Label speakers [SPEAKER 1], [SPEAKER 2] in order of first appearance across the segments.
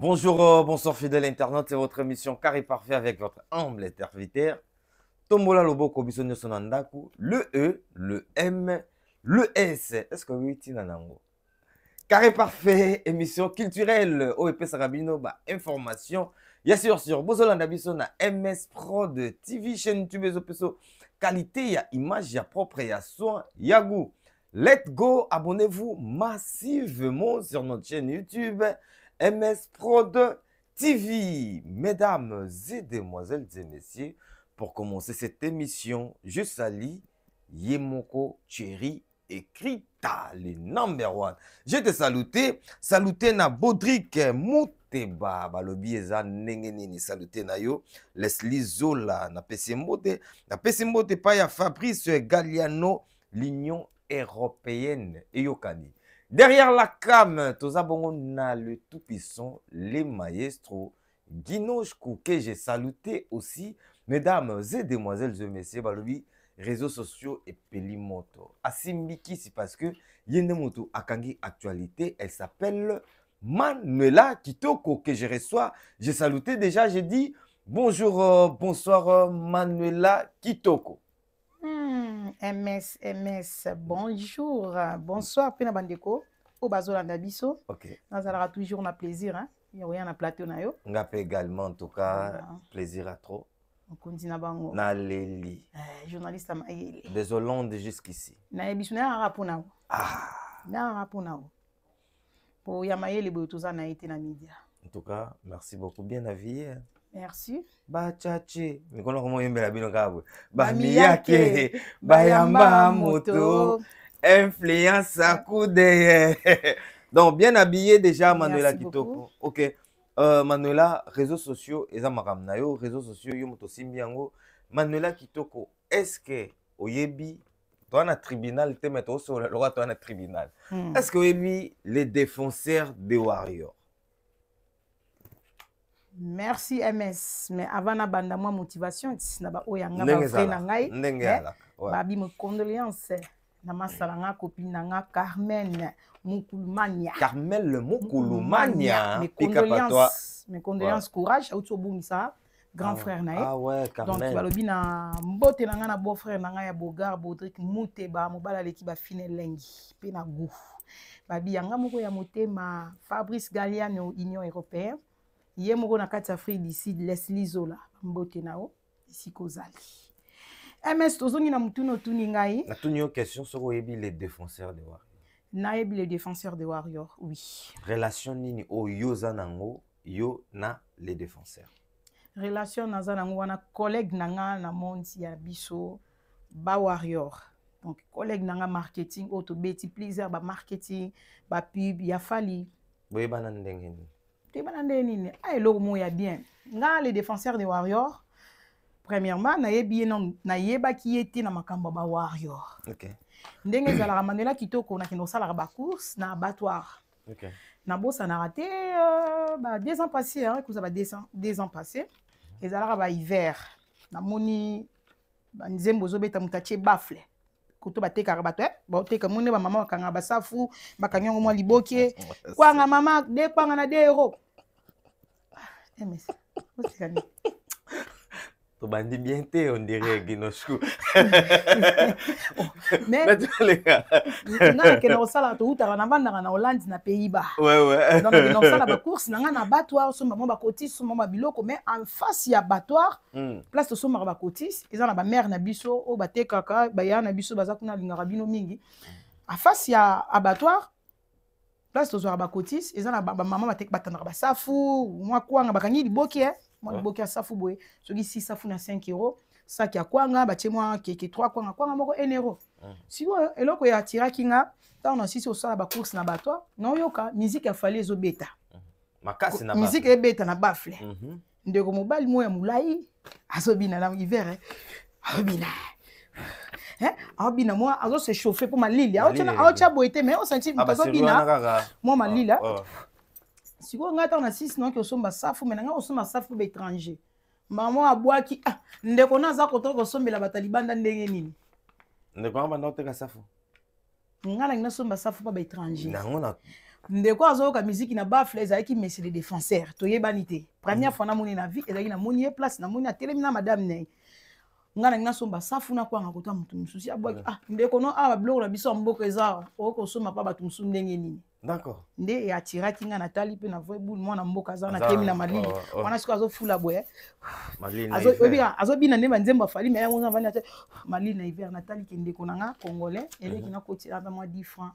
[SPEAKER 1] Bonjour, bonsoir fidèle internaute, c'est votre émission Carré Parfait avec votre humble serviteur. Tombola Loboko Bisonyo Sonandaku, le E, le M, le S. Est-ce que vous êtes nanango? Carré Parfait, émission culturelle, OEP Sarabino, information. Bien sûr, sur Bozolanda Bisona, MS Prod TV, chaîne YouTube, Zopeso, qualité, ya image, ya propre, ya soin, ya goût. Let's go, abonnez-vous massivement sur notre chaîne YouTube. MS Prod TV. Mesdames et demoiselles et messieurs, pour commencer cette émission, je salue Yemoko Cherry Ekrita, le number one. Je te saluté na Bodrick Mouteba, balobi eza ndenge nini saluté na yo, Leslie Zola, na Pesimbote pa ya Fabrice Galliano, l'Union européenne, Eyokani. Derrière la cam, Tozabongo na le tout-puissant, les maestros, Guinochkou, que j'ai saluté aussi, mesdames et demoiselles et messieurs, balobi, réseaux sociaux et pelimoto. Asimbiki, c'est parce que Yendemoto Akangi actualité, elle s'appelle Manuela Kitoko, que je reçois. J'ai saluté déjà, j'ai dit bonjour, bonsoir Manuela Kitoko.
[SPEAKER 2] MS, bonjour, bonsoir, Pena Bandeko, au Bazolanda Biso.
[SPEAKER 1] Ok.
[SPEAKER 2] Nous avons toujours un plaisir, hein. Il y a rien à plateau na yo.
[SPEAKER 1] On a également, en tout cas, plaisir à trop.
[SPEAKER 2] On continue bango.
[SPEAKER 1] Na Leli.
[SPEAKER 2] Journaliste à Maïli.
[SPEAKER 1] Des Hollandes jusqu'ici.
[SPEAKER 2] Na ebisu na rapona.
[SPEAKER 1] Ah.
[SPEAKER 2] Na rapona. Pour Yamaye botoza na été na média.
[SPEAKER 1] En tout cas, merci beaucoup, bien habillé.
[SPEAKER 2] Merci.
[SPEAKER 1] Ba tchachi, nikono komo yembela bino kabwe. Ba miyake, ba yamba moto, influence à coup de. Donc bien habillé déjà Manuela Kitoko. OK. Manuela, réseaux sociaux, eza makam na yo, réseaux sociaux yo moto simbi yango. Manuela Kitoko, est-ce que oyebi toi na tribunal te mettre au le roi toi na tribunal. Est-ce que oyebi les défenseurs des Warriors?
[SPEAKER 2] Merci MS, mais avant na banda moi motivation na ba oyanga ba frère na ngai. Babi me condoléances na masala nga copine na nga Carmen Mukulumania.
[SPEAKER 1] Carmel le Mukulumania.
[SPEAKER 2] Mes condoléances, courage auto bumisa grand frère na ye.
[SPEAKER 1] Ah ouais, Carmel.
[SPEAKER 2] Donc balobi na mbote na nga na beau frère na nga ya Bogar Bodrick Mouteba mobala leki ba fine lengi pe na goût. Babi yanga moko ya motema Fabrice Galliano Union européenne. Yé moko na kati Afrique d'ici Leslie Zola mbote nao ici kozali. MS tozongi na mutuno tuni ngai.
[SPEAKER 1] Na tuni yo question sur oyebi les défenseurs de Warriors.
[SPEAKER 2] Na yebi les défenseurs de Warriors, oui.
[SPEAKER 1] Relation nini o yoza nango yo na les défenseurs.
[SPEAKER 2] Relation na zanango wana collègue nanga na monde ya biso ba Warrior. Donc collègue nanga marketing auto beti plaisir ba marketing ba pub ya fali.
[SPEAKER 1] Boye bana ndenge ni.
[SPEAKER 2] Ah, bien. Les défenseurs des Warriors, premièrement, na yeba qui était na makamba ba Warrior.
[SPEAKER 1] OK.
[SPEAKER 2] Ndenge za la Manuela Kitoko na kino sala ba course na abattoir.
[SPEAKER 1] OK.
[SPEAKER 2] Na bossa na raté 2 ans passés hein, que ça va 2 ans passés. Et za la ba hiver. Na moni ba nzembo zo beta mutache bafle. Koto bateka rabato bateka mone ba mama bakanga basafu bakanyongo mwa liboke kwanga mama de kwanga na 2 euros. MS.
[SPEAKER 1] To bandi bien te on dirait Guinochkou.
[SPEAKER 2] Mais na ke na sala to uta na banda na Hollande na Pays-Bas.
[SPEAKER 1] Ouais.
[SPEAKER 2] Donc na sala ba course na na abattoir so mama ba cotis so mama biloko mais en face ya abattoir place to so mama ba cotis eza na ba mère na biso o batekaka ba ya na biso baza kuna lingaka bino mingi. En face ya abattoir place to zo ba cotis eza na ba mama batek batandaka ba safu mwa kwanga bakangi liboki moi liboki ya safu boye soki 6 safu na 5 euros sac ya kwanga batie mwa keke 3 kwanga moko 1 euro. Si eloko ya tiraki nga tant na sisi osala ba course na abattoir no yoka musique ya fali ezo beta
[SPEAKER 1] makasi na
[SPEAKER 2] musique e beta na bafle ndeko mobali moya mulai azobina na hiver azobina abina moi azo se chauffer pour malili aocha boite mais on senti azobina moi malila si ko ngata na 6 non ki osomba safu mais nga osomba safu ba étranger maman abwaki ndeko naza koto sombela batalibanda ndenge nini
[SPEAKER 1] ndeko banda oteka safu
[SPEAKER 2] ngala ngina somba safu ba étranger
[SPEAKER 1] nango na
[SPEAKER 2] ndeko azoyoka musique na bafle ezalaki Messi le défenseur toyebani te première fois namoni na vie ezalaki namoni ye place namoni atelemi na madame ne nga na ngasomba safu na kwanga kota mutu mususi abwaki ndeko no awa biloko na biso mboka eza okosoma pa bato musu ndenge nini.
[SPEAKER 1] D'accord.
[SPEAKER 2] Nde ya tiraki nga natali pe na voix boule mwana mboka za na temi na malili wana siko azofula boye malili azobina nde banzembo afali mais yango vandi ate malili na hiver natali ke ndeko na nga congolais eleki na kotila ba moi 10 francs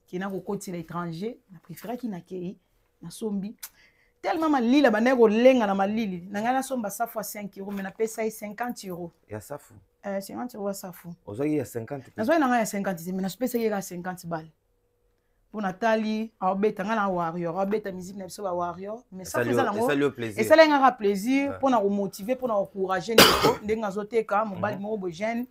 [SPEAKER 2] kina kokotila étranger na préféraki na kei na sombi tellement malili baneko lenga na malili na nga na somba safu à 5 € mais na pesa 50 €.
[SPEAKER 1] Ya safu
[SPEAKER 2] 50 € safu
[SPEAKER 1] ozaki ya 50
[SPEAKER 2] nazoyi na nga ya 50 mais na pesa yeka 50 balles. Pour Nathalie, Arbeta ngana warrior, Arbeta musique na biso ba warrior, mais ça fait ça lango. Et ça l'engara plaisir pour na motiver, pour na encourager ndeko, ndenga zoteka mobali mo bo jeune,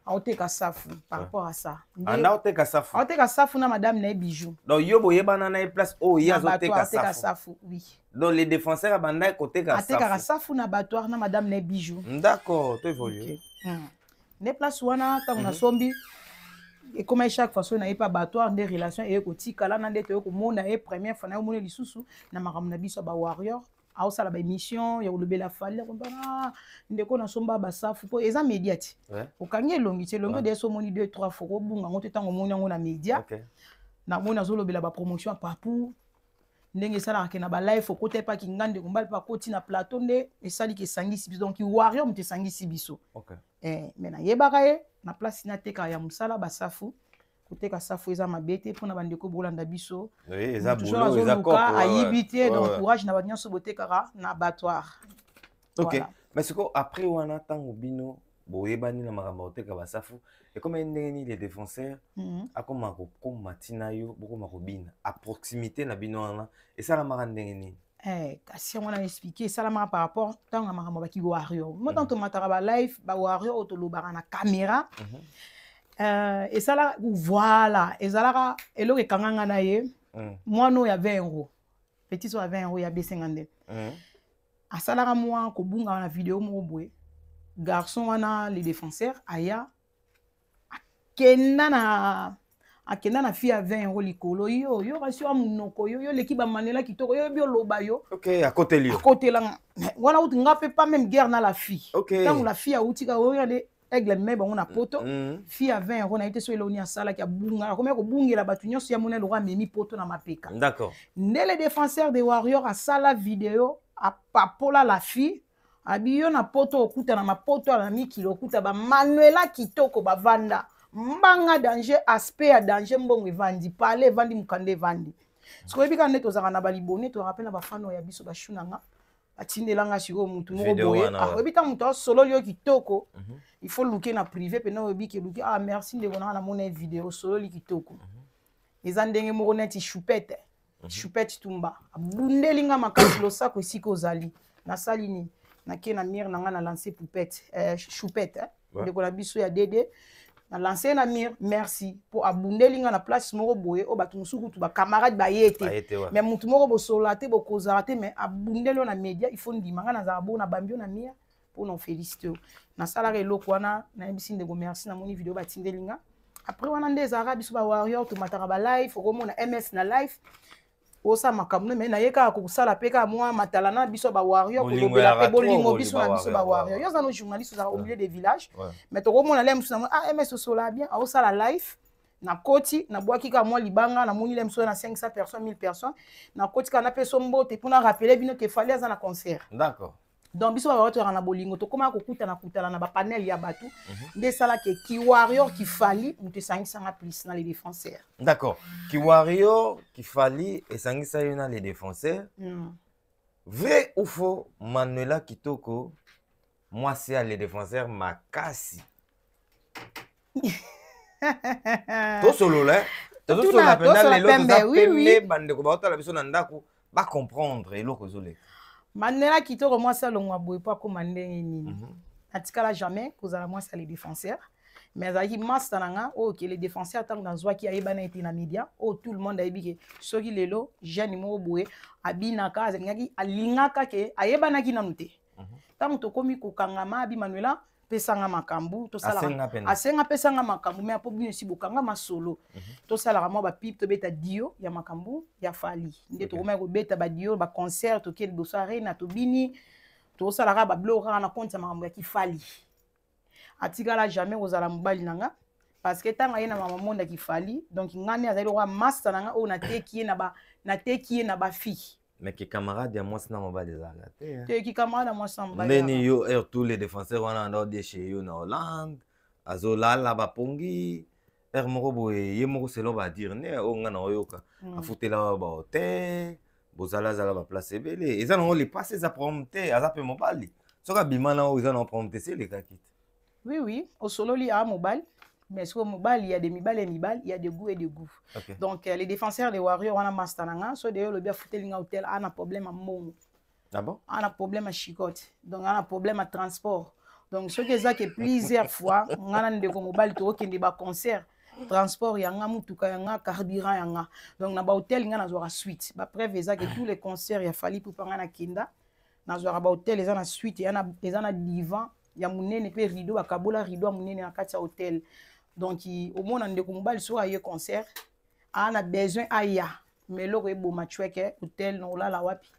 [SPEAKER 2] aoteka safu par rapport à ça.
[SPEAKER 1] Anda oteka safu.
[SPEAKER 2] Aoteka safu na madame na bijou.
[SPEAKER 1] Donc yo boyebana na place oh ya zoteka
[SPEAKER 2] safu, oui.
[SPEAKER 1] Donc les défenseurs banda koteka safu.
[SPEAKER 2] Ateka safu na battoir na madame na bijou.
[SPEAKER 1] D'accord, tu évolues.
[SPEAKER 2] Ne place wana ta na sombi. Et comme chaque fois on n'a pas battoir des relations et kotika là nande to ko mona e première fois na mona lisusu na makambo na biso ba warrior a osala ba émission ya olobela fali ko bana ndeko na somba ba safu po eza médiati okangi longi te longi de so moni 2 3 fois ko bunga ngote tango mona ngo na média na mona zolobela ba promotion papu ndenge sala ke na ba live ko te pa ki ngande ko mbali pa koti na plateau nde esali ke sangisi biso donc warrior mte sangisi biso mais na yebaka ye na place na teka ya musala basafu koteka safu eza mabete pona bandeko bolanda biso
[SPEAKER 1] eza boulot eza copo
[SPEAKER 2] ayibité donc courage na banyanso botekaka na battoir.
[SPEAKER 1] OK mais siko après wana tango bino boyebani na makambo oteka basafu et comme ndenge les défenseurs akoma ko matina yo bokoma ko bina à proximité na bino wana et ça la mara ndenge nini.
[SPEAKER 2] Kasi on a expliqué ça par rapport tant à makambo baki warrior moi tant to matara ba live ba warrior otolobaka na caméra et ça là voilà et ça là elo ke kanganga na ye moi no ya 20 €, petit so ya 20 € ya B50 a salara moi ko bunga na vidéo mo boye garçon wana les défenseurs aya akenda na fille à 20 € likolo yo rasio amunoko yo l'équipe ba manela kitoko yo bioloba yo
[SPEAKER 1] OK à côté lui
[SPEAKER 2] là wana uti nga fait pas même guerre na la fille tant la fille a utika yo yale aigle mais bon on a poto fille à 20 € na été so eloni ya sala ki bunga comme ko bungela batu nyonso ya mona lora memi poto na mapeka.
[SPEAKER 1] D'accord.
[SPEAKER 2] Les défenseurs des warriors a sala vidéo a papola la fille abiyo na poto okuta na mapoto na mikilo okuta ba manuela kitoko ba vanda mbanga danger aspect ya danger mbongo evandi parler evandi mukande evandi siko ebika nde tozaka na balibone to rappelle na bafano ya biso bashunanga atindelanga siko mutu moko boye ebita mutu solo lio kitoko il faut looker na privé pe na ebike looker merci ndeko na mona vidéo solo li kitoko eza ndenge moko neti choupette tumba abundelinga makasi losako esika ozali nasali nini nake na mire nanga na lancer poupette choupette ndeko na biso ya dede na lancer na mire merci pour abundelinga na place moko boye o batu musuku tu ba camarade ba yete mais mutu moko bo solate bo kozarate mais abundelo na média il faut ndimanga na zabo na bambio na mire pour non féliciter na salare eloko wana na ebisi ndeko merci na moni vidéo batindelinga après wana ndeza arabiso ba warrior to mataka ba live okomona MS na live osa makamune mais na yeka ko sala peka moi matalana biso ba warrior ko lobela pe bolingo biso na biso ba warrior yo za no journaliste za au milieu des villages mais to komona lem suna MS sola bien au sala live na koti na boaki ka moi libanga na moni lem suna na 500 personnes 1000 personnes na koti kana pe sombo te pour na rappeler bino que fallait za na concert.
[SPEAKER 1] D'accord.
[SPEAKER 2] Donc biso ba warrior na bolingo to koma ko kutana na ba panel ya batu nde sala ke ki warrior ki fali mutu sangisa nga plus na les défenseurs.
[SPEAKER 1] D'accord. Ki warrior ki fali et sangisa yo na les défenseurs. Vrai ou faux Manuela kitoko moi c'est les défenseurs makasi. To solo là. To solo la pendant les oui bande ko ba otala biso na ndako ba comprendre eloko zole.
[SPEAKER 2] Manuela kitoko moi ça longwa boy pas comme ndenge nini. Atikala jamais kozala moi ça les défenseurs. Mais azaki master nanga OK les défenseurs tant dans zwa ki ayeba na été na média tout le monde ayebi ke soki lelo jeune mo boye abinaka azengaki alingaka ke ayeba na ki na nute. Tant to komi ko kangama abi Manuela pesanga makambu to sala
[SPEAKER 1] Asenga pena.
[SPEAKER 2] asenga pesanga makambu mais apo bino si bokanga masolo to sala mo ba pipe to beta dio ya makambu ya fali nde to koma ko beta ba dio ba concert to kel do soirée na to bini to sala ba bloc na compte makambu ya kifali atikala jamais ozala mobali nanga parce que tanga yena mama monda kifali donc ngani azali wa master nanga o na teki na ba fille.
[SPEAKER 1] Mais qui camarade, moi, c'est dans mon des arrêtés.
[SPEAKER 2] Tu es qui camarade, moi, c'est dans
[SPEAKER 1] mon tous les défenseurs, on a un chez eux en Hollande. Azola, là-bas, Pongi. Moko, yemoko, c'est là, va dire, ne, on a un yoka. A foutre là, bas, hôtel. Bozala, zala, va placer belé. Ils ont les passés, ça prompté, à zappé mobile. Ce que bimana, ils ont prompté, c'est les kakit.
[SPEAKER 2] Oui, oui. Au solo, il y a un mobile. Mais sur le mobile, il y a des mibales et mibales, il y a des goûts et des goûts. Okay. Donc, les défenseurs des Warriors, on a mastananga, soit d'ailleurs le bien fouté l'inga hôtel, on a problème à mon.
[SPEAKER 1] Ah bon?
[SPEAKER 2] On a problème à chicote. Donc, on a problème à transport. Donc, ce que ça que plusieurs fois, on a des mobile to qui des concert, transport, il y a un mutuka, il y a un carburant, il y a un. Donc, on a hôtel, il y a une suite. Après, il y a tous les concerts, il a fallu pour prendre un kinda. Dans un hôtel, il y a une suite, il y a un divan, il y a un rideau, il y a un rideau, il y a un hôtel. Donc, au moins, on a des combats sur un concert. On a besoin d'aya. Mais là, on a besoin de hôtel, on a la wapi.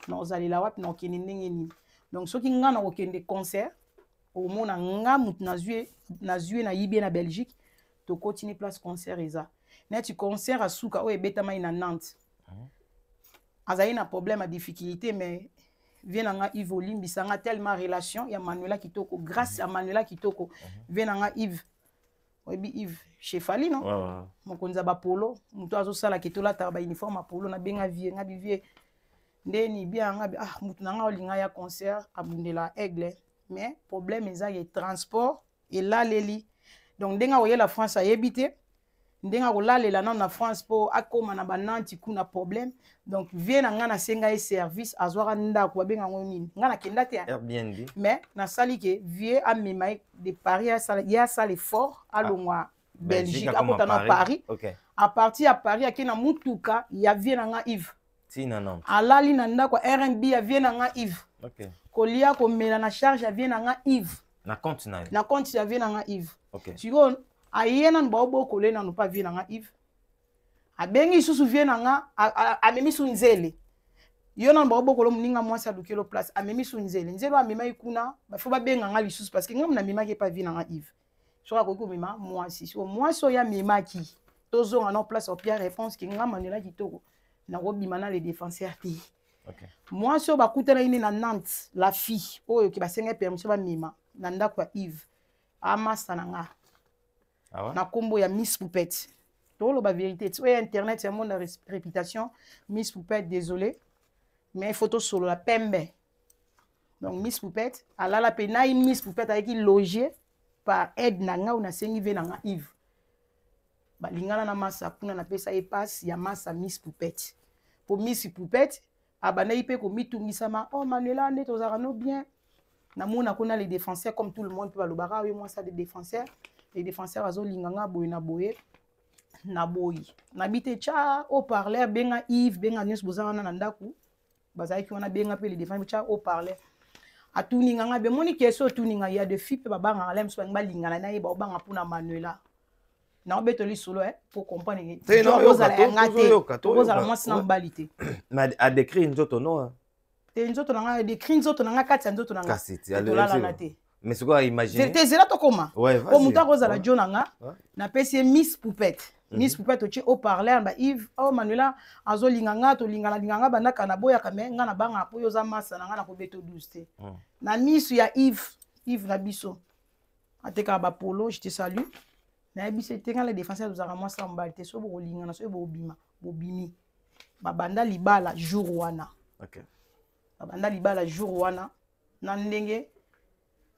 [SPEAKER 2] On a la wapi, on a ni. Donc, ceux qui ont un concert, au moins, on a na Yibé na Belgique, to continue place concert. Net concert à Souka, ou Betama na Nantes. Azaï na problème à difficulté, mais vient nga Yves Olim, bisanga tellement relation, il y a Manuela Kitoko, grâce à Manuela Kitoko, vient nga Yves. Oui, Yves, chez Fali, non? Mon konza ba polo, muto azo sala ketola ta ba uniforme polo na benga vie, nga bivie. Ndeni bien nga muto na nga olinga ya concert abundela aigle, mais problème eza ye transport et là leli. Donc denga oye la France a yebité. Ndenga olalela na France po akoma na bananti kuna problème. Donc vient nga na senga e service azwaka ndako benga ngoni. Nga na kenda te.
[SPEAKER 1] Airbnb.
[SPEAKER 2] Mais na sali ke vie a mimai de Paris ya sali fort à longwa Belgique à côté na Paris.
[SPEAKER 1] OK.
[SPEAKER 2] À partir à Paris akina mutuka ya vie nga Yves.
[SPEAKER 1] Tina non.
[SPEAKER 2] Alali na ndako RNB ya vie nga Yves.
[SPEAKER 1] OK.
[SPEAKER 2] Kolia ko mela na charge ya vie nga Yves.
[SPEAKER 1] Na compte na.
[SPEAKER 2] Na compte ya vie nga Yves.
[SPEAKER 1] OK.
[SPEAKER 2] Tu vois ayena nbobo kolé na no pas vie nga Yves. Abengi susu vie nga amemi sunzele. Yo na nbobo kolo muninga mwasi alukelo place amemi sunzele. Nzelo amema ikuna ba fo ba benga nga lisusu parce que ngam na mema ke pas vie nga Yves. Soka ko mema mwasi. So mwasi ya mema ki. Tozo nga no place au pire réponse ki ngam manela kitoko. Na robima na les défenseurs ti.
[SPEAKER 1] OK.
[SPEAKER 2] Mwasi ba kutela ini na Nantes la fille oyo ki ba senga permission ba mema na ndako ya Yves. Amasa na nga.
[SPEAKER 1] Ah ouais?
[SPEAKER 2] Na kombo ya Miss Poupette. Tolo ba vérité. Tu vois internet c'est un monde de réputation. Miss Poupette désolé. Mais photo solo la pembe. Donc Miss Poupette, ala la pena Miss Poupette avec qui logé par aide nanga ou na sengi ve nanga Yves. Ba lingana na massa kuna na pesa e passe ya massa Miss Poupette. Pour Miss Poupette, abana ipe ko mitungisa ma oh Manuela ne tozara no bien. Na mona kuna les défenseurs comme tout le monde peut balobara oui moi ça des défenseurs. Les défenseurs azo linganga boye na boye. Na boy. Na bité cha au parler benga Yves benga news bozana na ndaku. Bazaki on a benga pe les défenseurs cha au parler. A tuninganga be moni keso tuninga ya de filles ba banga lem so ngba lingana na yeba obanga puna Manuela. Na obetoli solo pour comprendre que
[SPEAKER 1] non ozala ngate.
[SPEAKER 2] Ozala mwasi na mbalité.
[SPEAKER 1] Mais a décrit nzoto no.
[SPEAKER 2] Te nzoto nanga décrit nzoto nanga kati nzoto nanga.
[SPEAKER 1] Kasiti alors. Mais c'est quoi imaginer?
[SPEAKER 2] C'était là to comment?
[SPEAKER 1] Ouais,
[SPEAKER 2] vas-y. Comme ta ozala jonanga na pesi Miss Poupette. Miss Poupette ochi au parler ba Yves oh Manuela azo linganga to linganga banda kana boya kamenga na banga po yoza masa nanga na ko beto 12 te. Na Miss ya Yves na biso. Ateka ba polo je te salue. Na biso tenga les défenseurs nous arama sa mbalite so bo lingana so bo bima bo bimi. Ba banda libala jour wana.
[SPEAKER 1] OK.
[SPEAKER 2] Ba banda libala jour wana na ndenge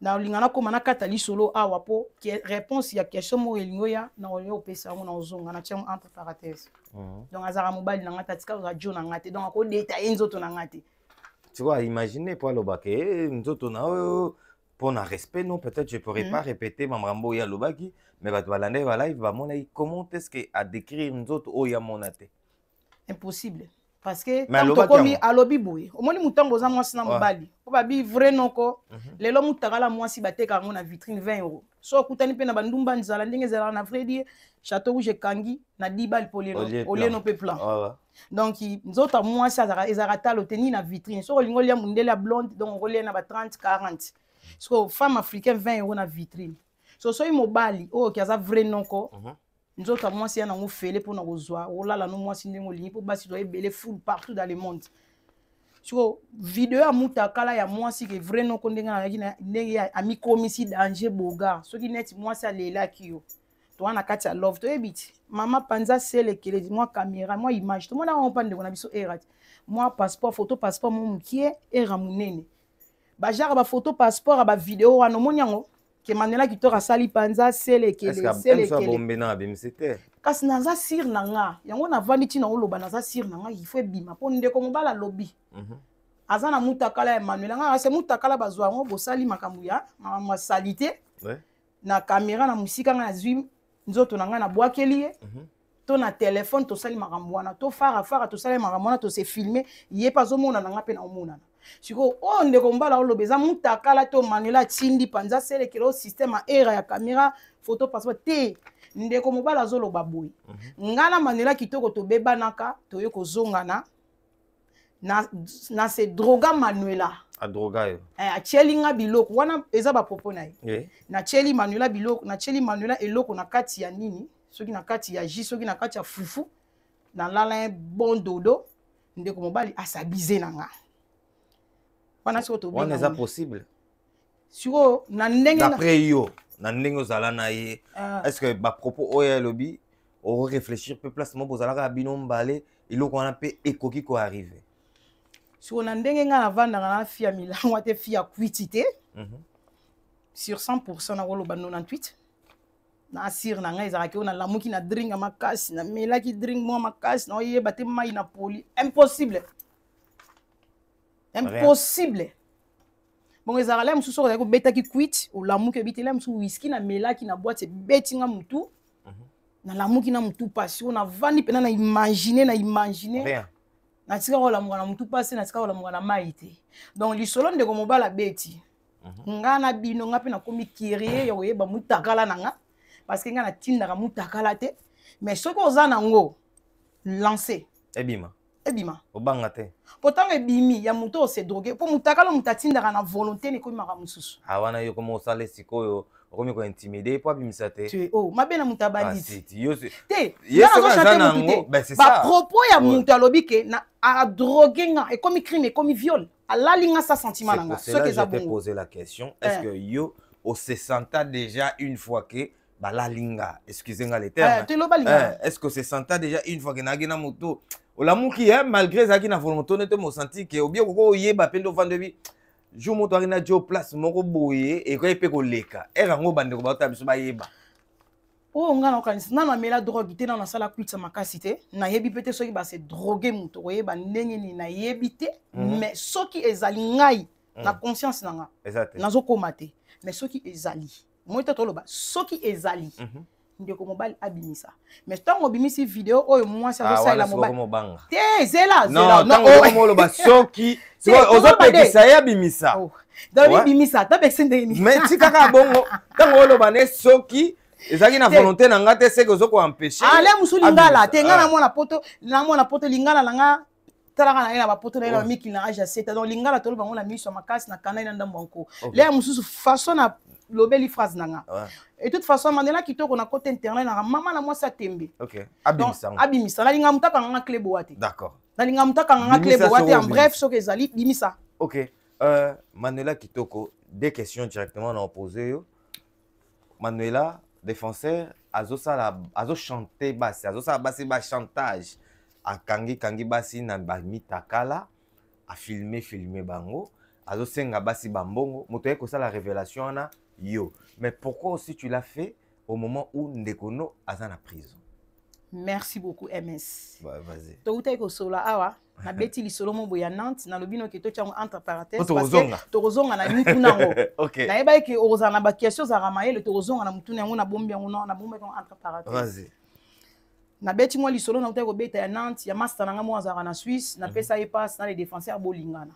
[SPEAKER 2] na lingana ko mana katali solo awa po réponse ya question mo elingo ya na olio pesa mo na ozonga na tiam entre parenthèses. Donc azara mobile na ngata tika radio na ngate donc ko détailler nzoto na ngate.
[SPEAKER 1] Tu vois imaginer pour lobake nzoto na pour un respect non peut-être je pourrais pas répéter mamrambo ya lobaki mais ba balande ba live ba mona comment est-ce que à décrire nzoto o ya monate.
[SPEAKER 2] Impossible parce que
[SPEAKER 1] Mais
[SPEAKER 2] tant tokomi alobi boye omoni mutango za mwasi na mobali po babi vrai noko lelo mutakala mwasi bateka ngo na vitrine 20 euros so kutani pe na bandumba nzala ndenge zala na vrai dire Château Rouge kangi na 10 balles poleno pe plan donc nzota mwasi azaka talo teni na vitrine so lingo lia mundele blonde donc rolia na ba 30 40 so femme africaine 20 euros na vitrine so so mobali ki aza vrai noko nzota mwasi yana ngo fele pour na kozwa olala no mwasi ndenge olingi po basi doit belé full partout dans le monde so vidéo ya mutakala ya mwasi ke vrai noko ndenge na ndenge ami komisi danger boga soki net mwasi alela kiyo to wana kati ya love to ebiti mama panza sele kele moi caméra moi image to mona on pande na biso erat moi passeport photo passeport mon mukie era munene ba jara ba photo passeport ba vidéo wana monyango ke Manuela Kitoko sali panza sele kele
[SPEAKER 1] bombe na bimsete
[SPEAKER 2] kasi naza sir nanga yango na vandi tina oloba naza sir nanga il faut bima po ndeko mobala lobby azana mutakala ya Manuela nga se mutakala bazwa ngo bosali makambu ya ma salite na caméra na musika nga zwi nzoto nanga na bwakeli to na téléphone to sali makambu wana to fara to sali makambu wana to se filmer ye pas omona nanga pe na omona siko ndeko mbala olobeza mutakala to Manuela tindi panza sele kelo système a era ya caméra photo passeport te ndeko mobala zoloba boy ngala Manuela Kitoko to bebanaka to yo kozongana na se droga Manuela
[SPEAKER 1] a droga yo
[SPEAKER 2] a chelinga biloko wana eza ba propos na ye na cheli Manuela biloko na cheli Manuela eloko na kati ya nini soki na kati ya jus soki na kati ya fufu na lala bon dodo ndeko mobali asabize nanga wana siko to
[SPEAKER 1] wana eza possible
[SPEAKER 2] siko na ndenge
[SPEAKER 1] d'après yo na ndenge ozala na ye est-ce que ba propos oya lobby o réfléchir peu place mo bozalaka bino mbale eloko wana pe ekoki ko arriver
[SPEAKER 2] siko na ndenge nga na vandanga na fia milango te fia kwitité sur 100% na woloba 98 na sir na nga ezalaki na lamuki na drink makasi na melaki drink mo makasi na oyeba te mai na poli impossible bon ezalaka la mususu ozalaki kobetaki quit olamuki ebiti la mususu whisky na melaki na boîte ebetinga mutu na lamuki na mutu pasi na vandi pena na imaginer na tika kolamuka na mutu pasi na tika kolamuka na mai te donc lisolo ndeko mobala beti nga na bino nga pe nakomi kirie ya koyeba mutakala na nga parce que nga na tindaka mutakala te mais soki oza nango lancer
[SPEAKER 1] ebima obanga te
[SPEAKER 2] pourtant ebimi ya muto se droguer po mutakala mutatindaka na volonté ne komaka mususu
[SPEAKER 1] wana yo komo osale sikoyo okomi ko intimider po abimisa te
[SPEAKER 2] mabe na mutabanditi te
[SPEAKER 1] yeso bazana ngo
[SPEAKER 2] ba propos ya muto alobi ke na a droguer nga et comme crime et comme viol alalinga sa sentiment nanga
[SPEAKER 1] ce que ça te poser la question est-ce que yo o se senta déjà une fois que la linga excusez-moi les termes est-ce que se senta déjà une fois que nagina moto olamuki malgré ça qui na volonté ne te mo senti que ou bien ko yeba pendo vandebi jo moto ari na jo place moko boye et ko epe ko leka era ngo bande ko bata biso ba yeba
[SPEAKER 2] nga na kanisa na mela drogue te na sala kwitsa makasi te na yebi pete soki ba se droguer moto ko yeba ndenge ni na yebi te mais soki ezali ngai na conscience nanga nazo komate mais soki ezali moi to toloba soki ezali ndeko mobali abimisa mais tango bimisi vidéo oyo moi ça ça la mobile te zela
[SPEAKER 1] non tango loba soki ozo pekisa ya bimisa
[SPEAKER 2] donc bimisa ta pekisende ni
[SPEAKER 1] mais tikaka bongo tango loba ne soki ezaki na volonté na ngate c'est que ozo ko empêcher
[SPEAKER 2] ale musulingala te ngana mona poto lingala langa talaka na ba poto na miki na age 7 donc lingala toloba ngona miso makasi na kana ina ndambo nko le mususu façon na lobeli phrase nanga et toute façon Manuela Kitoko na côté internet na mama na moi ça tembe abimisa na linga mutaka nganga clé boate
[SPEAKER 1] d'accord
[SPEAKER 2] na linga mutaka nganga clé boate en bref so que zali bimisa
[SPEAKER 1] OK Manuela Kitoko des questions directement na opposé yo Manuela défenseur azo chanter basi azo sa basi ba chantage a kangi basi na ba mitakala a filmer bango azo senga basi bambongo moto yeko ça la révélation na yo mais pourquoi aussi tu l'as fait au moment où Ndekono a en prison?
[SPEAKER 2] Merci beaucoup MS.
[SPEAKER 1] Vas-y.
[SPEAKER 2] To uta ko sola awa na beti li solo mo boya Nantes na lobino ke to chango entre parenthèses parce que to rozonga na mutu nango.
[SPEAKER 1] OK.
[SPEAKER 2] Na yeba ke oza na ba question za ramaye le to rozonga na mutu nango na bombi yango na bombi ko entre parenthèses.
[SPEAKER 1] Vas-y.
[SPEAKER 2] na beti moi lisolo na utako beta ya Nantes ya master nanga mo azara na Suisse na pesa e passe na les défenseurs bolingana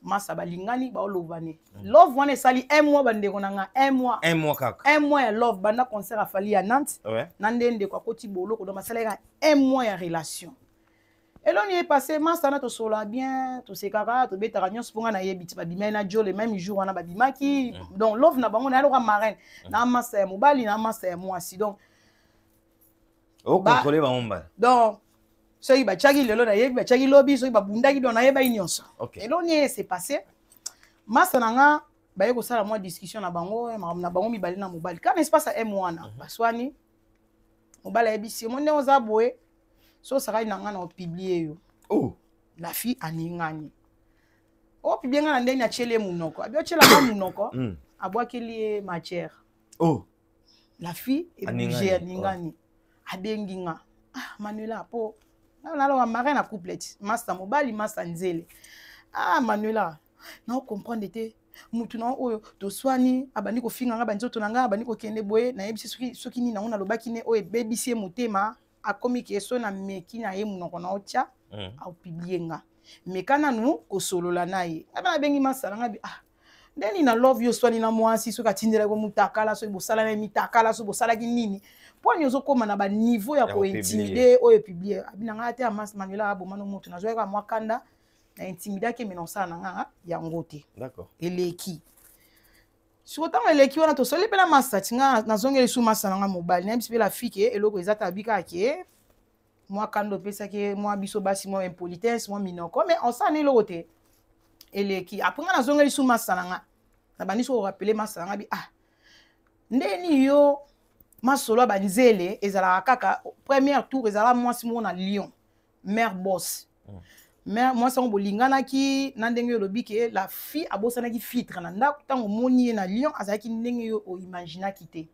[SPEAKER 2] masa balingani ba olovane love wana sali un mois bandeko nanga un mois
[SPEAKER 1] kaka
[SPEAKER 2] un mois ya love banda concert a fali à Nantes na ndende kwa koti bolo ko do masala un mois ya relation et l'on y est passé master na to sola bien to sekaka to beta ranyon sponga na yebiti ba bima na jo le même jour wana ba bimaki donc love na bango na lo marraine na master ya mobali na master ya mwasi donc
[SPEAKER 1] contrôler ba omba
[SPEAKER 2] donc so il bachaki lelo na yebi bachaki lobby so il babundaki don na yeba inyonso et l'on y est c'est passé masa nanga ba yeko sala moi discussion na bango na bango mibali na mobali quand espace à un mois na baswani mobali yebi si mo ne oza boye so saka nanga na publier yo la fille aningani publier nga na ndeni achele munoko abi ochela ma munoko abwakeli matière la fille est obligée aningani abengi nga Manuela po na marraine na couplet master mobali master nzele Manuela na comprendre te mutu na oyo to swani abandi ko finga nga banzoto na nga abandi ko kende boye na yebisi soki ni na ona lobaki ne oyo bebisi mutema akomi ke so na meki na ye munoko na otia au publier nga mekana nu ko solola naye abana bengi master nga bi ndeni na love yo swani na mwasi so katindela ko mutakala so bosala na mitakala so bosala ki nini po nyozo koma na ba niveau ya ko intimider oyo publier abinanga ate amas Manuela abomano mutu na zoeka mwakanda na intimider ke menonsa na nga ya ngote
[SPEAKER 1] d'accord
[SPEAKER 2] eleki so tant eleki wana to sole pela master tinga na zongeli su master nga mobile na bispe la fike eloko ezata bika ke mwakando pesa ke mwa biso basi mwa impolitesse mwa minoko mais on s'en est l'autre eleki après nga na zongeli su master nga na bani so rappeler master nga bi ndeni yo masolo banzele ezala kaka premier tour ezala mwasi mo na Lyon mère boss mère moi ça bolingana ki na ndenge lobi ke la fille abosana ki filtre na ndako tango moni na Lyon azaki ndenge yo o imagina kité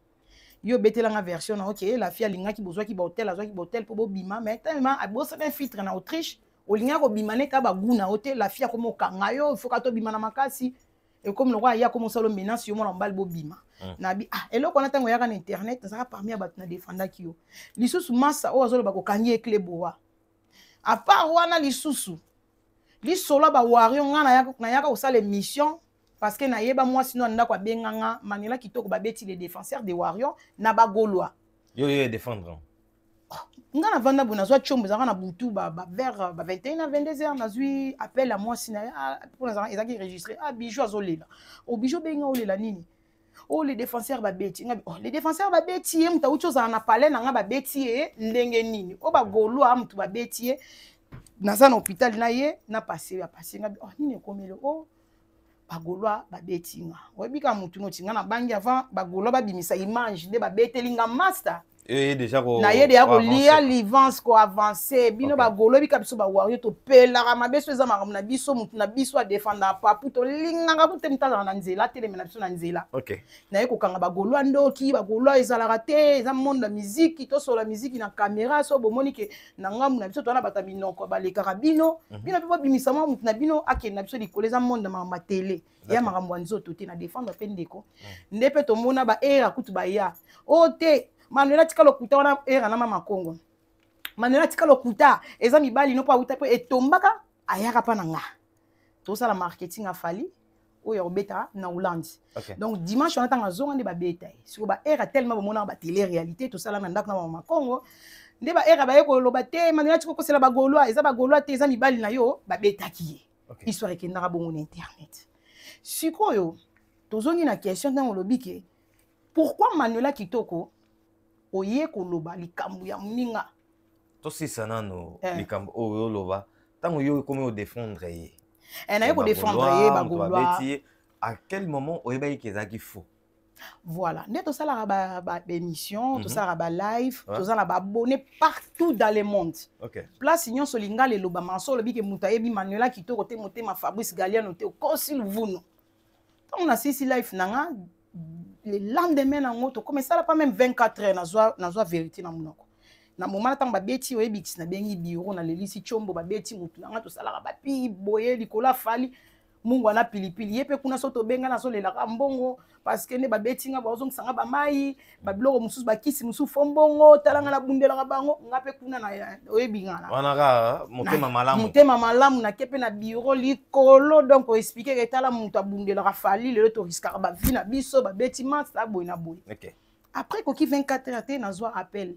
[SPEAKER 2] yo betela nga version na OK la fille alinga ki bozwa ki ba hotel azwa ki ba hotel po bo bima mais tellement abosana filtre na Autriche olinga ko bima ne ka ba guna hotel la fille akomo kanga yo il faut ka to bima na makasi et comme le roi ya comme solo menace yo mo na mbal bo bima na bi eloko na tango yaka na internet ça parmi abat na défenda ki yo lisusu massa o azolo ba ko kangi ekle boa à part wana lisusu lisolo ba wario nga na yaka osala mission parce que na yeba moi sinon ndako abenganga Manuela kitoko ba beti les défenseurs de wario na ba gaulois
[SPEAKER 1] yo défendre
[SPEAKER 2] nga na vanda bona zwa chombo zaka na butu ba vers 21 à 22h na zui appel à moi sina pour les ezaki enregistré bijou azolela o bijou benga olela nini les défenseurs ba beti les défenseurs ba beti mta ucho za na palais na nga ba beti ndenge nini ba gaulois mtu ba beti naza na hôpital na ye na passé nga nini komelo bagolwa babeti nga oyebika mutu no tinga na bangi avant bagolwa babimisa image nde babeteli nga master
[SPEAKER 1] déjà ko
[SPEAKER 2] na ye de ya kolia l'avance ko avancer bino bagolwa bika biso ba wario to pelaka mabeso eza makambo na biso mutu na biso a défendre papu to linganga ko temtala na nzela teleme na biso na nzela na ye kokanga bagolwa ndoki bagolwa ezalaka te eza monde ya musique to sola musique na caméra so bomoni ke na ngamu na biso to na bata minoko balekaka bino bino pe babimisa mo mutu na bino akende na biso likolo eza monde ma télé ya makambo ya nzoto te na défendre pe ndeko nde pe tomona ba era kutu ba ya o te Manuela tika lokuta wana era na mama Kongo Manuela tika lokuta eza mibali no pa uta pe etombaka ayaka pa na nga to sala marketing afali oyo obeta na Hollande donc dimanche on atanga zonga nde ba beta siko ba era tellement bomona ba télé réalité to sala na ndako na mama Kongo nde ba era ba yeko loba te Manuela tika ko sala ba gaulois eza ba gaulois te eza mibali na yo ba beta ki histoire ke ndaka bongo na internet sikoyo tozongi na question ntango lobi ke pourquoi Manuela kitoko oye koloba likambo ya mninga
[SPEAKER 1] to sisa nano likambo oyo loba tango yo komi o défendre ye
[SPEAKER 2] na ye ko défendre ye bagolwa
[SPEAKER 1] à quel moment oyeba yezaki faux
[SPEAKER 2] voilà nde tosalaka ba émission tosalaka ba live tozala ba abonné partout dans le monde place nyonso linga le loba manso lobi ke muta yebi Manuela kitoko te motema Fabrice Galiano te kosi luvuno on a sisi live nanga le lendemain na ngoto comme ça là pas même 24 heures na zwa vérité na munoko na moment tant ba beti oyebiti na bengi bureau na lelisi chombo ba beti mutu na ngato sala ba pi boye likola fali mungu ana pilipili ye pe kuna so to benga na so le la mbongo parce que ne ba betinga ba ozong sanga ba mai ba biloko mususu ba kisi mususu fombongo talanga na bundela bango nga pe kuna na oyebingana
[SPEAKER 1] wana ka
[SPEAKER 2] mutema malamu na kepe na bureau likolo donc pour expliquer que tala muta bundela ka fali le to risque ba vie na biso ba betima ça boy na boy. OK. Après ko ki 24 heures te na zo appel.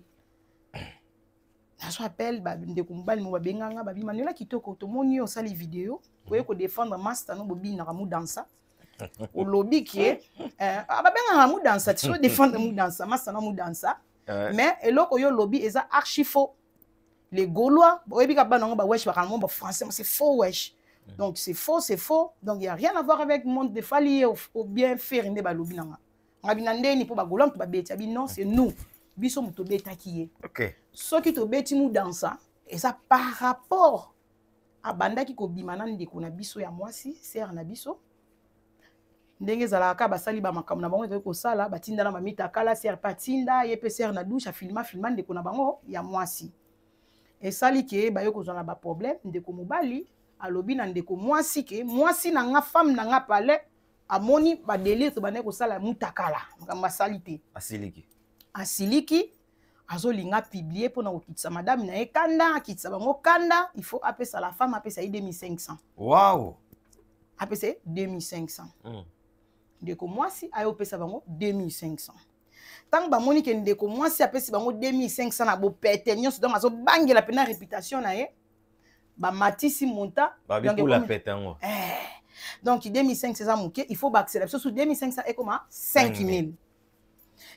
[SPEAKER 2] Je rappelle, de kumbali mo babenganga babi manela kitoko to moni on sali vidéo ko ko défendre master no bobi na ramu dansa au lobby qui babenga ramu dansa tu défendre mu dansa master no mu dansa mais eloko yo lobby eza archi faux les gaulois boyebi ka banango ba wesh ba kalmo ba français c'est faux wesh donc c'est faux donc il y a rien à voir avec monde de fali ou bien faire inde ba lobby nanga ngabina ndeni po ba gaulois to ba beti abi non c'est nous biso muto beta qui est. OK. Ce qui to beti mu dansa et ça par rapport à banda ki ko bimana ndeko na biso ya mwasi ser na biso ndenge zalaka basali ba makambo na bango ko sala batinda na mamita kala ser patinda yepe ser na douche filma ndeko na bango ya mwasi et sali ke ba yo ko zona ba problème ndeko mobali alobi na ndeko mwasi ke mwasi na nga femme na nga pale amoni ba délire to bana ko sala mutakala ngamba salite asiliki azolinga publier pour na kokitisa madame na ekanda akitisa bango kanda il faut apesa la femme apesa 2500. Wow. Apesa 2500. Ndeko mwasi ayo pesa bango 2500. Tant ba moni ke ndeko mwasi apesa bango 2500 na bo pete nyonso donc azo bangela pena réputation na ye ba matisi monta
[SPEAKER 1] donc pour la pete ngo.
[SPEAKER 2] Donc 2500 c'est ça moké il faut ba accélérer sous 2500 et comment 5000.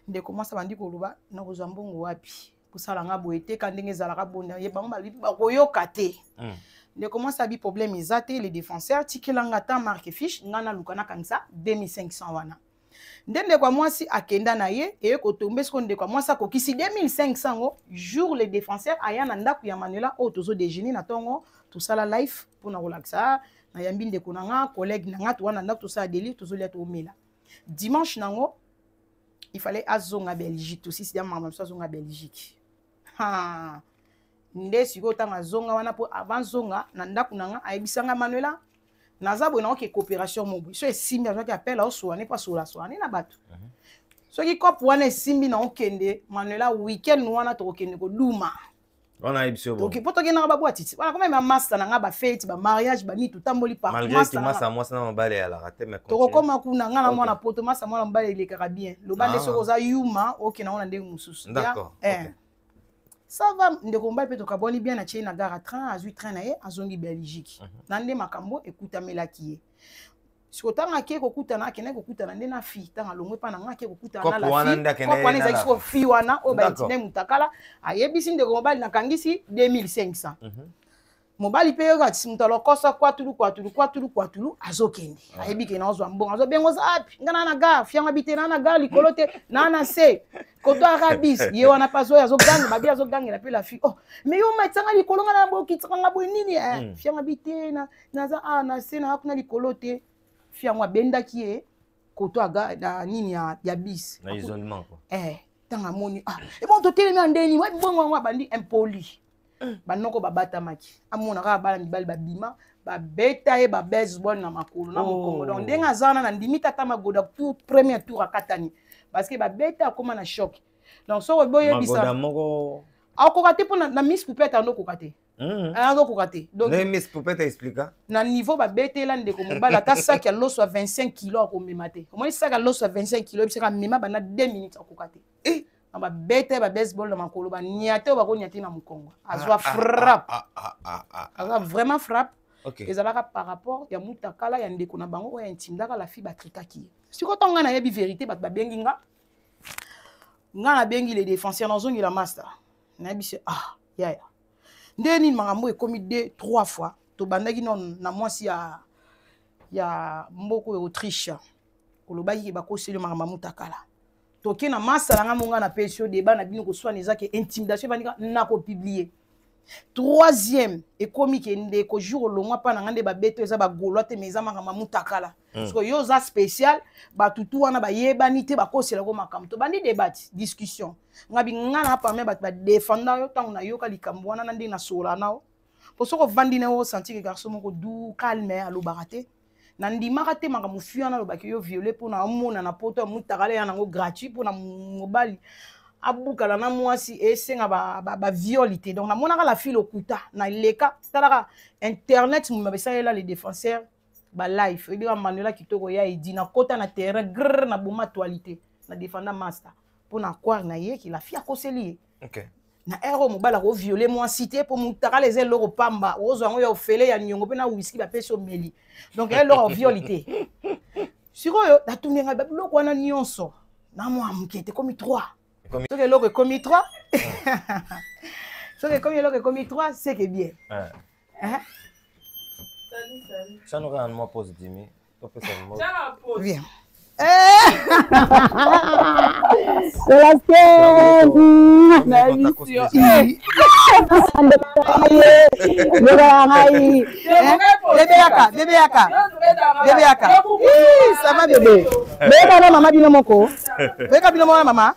[SPEAKER 2] Ndeko mwasa bandi ko luba na ko zambongo wapi kusala nga boete ka ndenge zalaka bonda ye bango ba koyoka te. Ndeko mwasa bi problème ezate les défenseurs tikelanga ta marque fiche ngana lukana kanisa 2500 wana. Ndende kwa mwasi akenda na ye e ko tombe sko ndeko mwasa ko kisi 2500 ngo jour les défenseurs aya na ndaku ya Manuela o tozo déjeuner na tongo tout ça la life pour na relaxa na yambi ndeko nanga collègue nanga to wana ndaku tout ça délire tozo lia to mela. Dimanche nango il fallait azonga Belgique aussi c'est maman ça zonga Belgique ha nde siko tanga zonga wana po avant zonga na ndaku nanga ayebisanga Manuela nazabo na ok coopération mobu so esimbi azaki appel au soane pas sola soane na bato so ki kop wana esimbi na okende Manuela weekend wana to okende ko duma
[SPEAKER 1] wana ebisio bon
[SPEAKER 2] donc poto kena ba boatiti wana comme même master na nga ba fête ba mariage ba ni tout tamboli par
[SPEAKER 1] malgré que masa mwasa na mbale ya la raté mais
[SPEAKER 2] to koma kuna nga na mwana poto masa mwana mbale le carabien lo bande soko za yuma ok na ona ndenge mususu
[SPEAKER 1] d'accord
[SPEAKER 2] ça va ndeko mbale pe to kaboni bien na china gare train azui train na ye azongi Belgique na nde makambo ekuta melaki ye siko tanga ke kokuta na kene kokuta na ndena fi tanga longwe pa na nga ke kokuta na la fi ko kwana za siko fi wana o ba itine mutakala ayebisi ndeko mbali na kangisi 2500 mobali pe yo gati mutalo kosa kwatulu azokende ayebi ke na ozwa mbongo azobengo zapi ngana na ga fianga bitena na ga likolote na na se koto arabis ye wana paso azoganga babi azoganga pe la fi oh mais yo matanga likolonga na boki tsanga bo nini fianga bitena naza na se na hakuna likolote fianga benda ki koto aga na nini ya bis
[SPEAKER 1] na isolement quoi
[SPEAKER 2] tanga moni et bon to telemi andeni wa bongo wa bandi impoli banoko babata maki amona ka bala mibali babima babeta e ba baseball na makolo na mokongo donc ndenga zana na ndimita ta magoda pour premier tour akatani parce que babeta akoma na choc donc so boye bisa
[SPEAKER 1] magoda moko
[SPEAKER 2] akokate po na miss poupette ando kokate ando kokate
[SPEAKER 1] donc na miss poupette explica
[SPEAKER 2] na niveau babetela ndeko mobala ta sac ya loso 25 kg akomema te omoni sac ya loso 25 kg bisaka mema bana 2 minutes akokate ba bete ba baseball na makolo ba niate ba ko niate na mukongo azwa frappe azwa vraiment frappe ezalaka par rapport ya mutakala ya ndeko na bango ya intimidaka la fille batrikaki siko tonga na yebi vérité bat ba bengi nga na bengi les défenseurs na zongi la master na bise ya ndeni makambo e komi 2-3 fois to bandaki non na mwasi ya mboko ya Autriche kolobaki ba ko sele makambo mutakala toke na masala nga monga na pesio débat na bino ko soit nezake intimidation banika na ko publier troisième ekomi ke ndeko jour longwa pa na ngande ba beto eza ba golo te meza makama mutakala parce que yo za spécial ba tutu wana ba yebani te ba kosela ko makambo to bandi débat discussion ngabi ngana pa me ba défendre yo tango na yo ka likambo wana na ndi na sola nao pour ce que vandi na o sentir garçon moko doux calme alo barate nandimaka te makambo fiana lobaki yo violé pour na mona na poto mutakala ya nango gratuit pour na mobali abukala na mwasi esenga ba violité donc na monaka la fille okuta na leka talaka internet mu mabesa les défenseurs ba life et bien Manuela kitoko ya edi na kota na terrain grrr na boma actualité na défendre master pour na croire na ye ki la fille akoseli
[SPEAKER 1] OK
[SPEAKER 2] na ero mobala ko violer moi cité pour mutaka les eloko pamba ozo ngo ya ofele ya nyongo pe na whisky ba peso meli donc eloko violité sikoyo da tunenga ba biloko wana nyonso na moi mukete comme 3 ce que l'autre comme 3 ce que comme l'autre comme 3 c'est que bien
[SPEAKER 1] hein ça nous rend moi pose dimi on peut ça moi
[SPEAKER 2] bien ça va bébé bébé maman bino moko bébé bino maman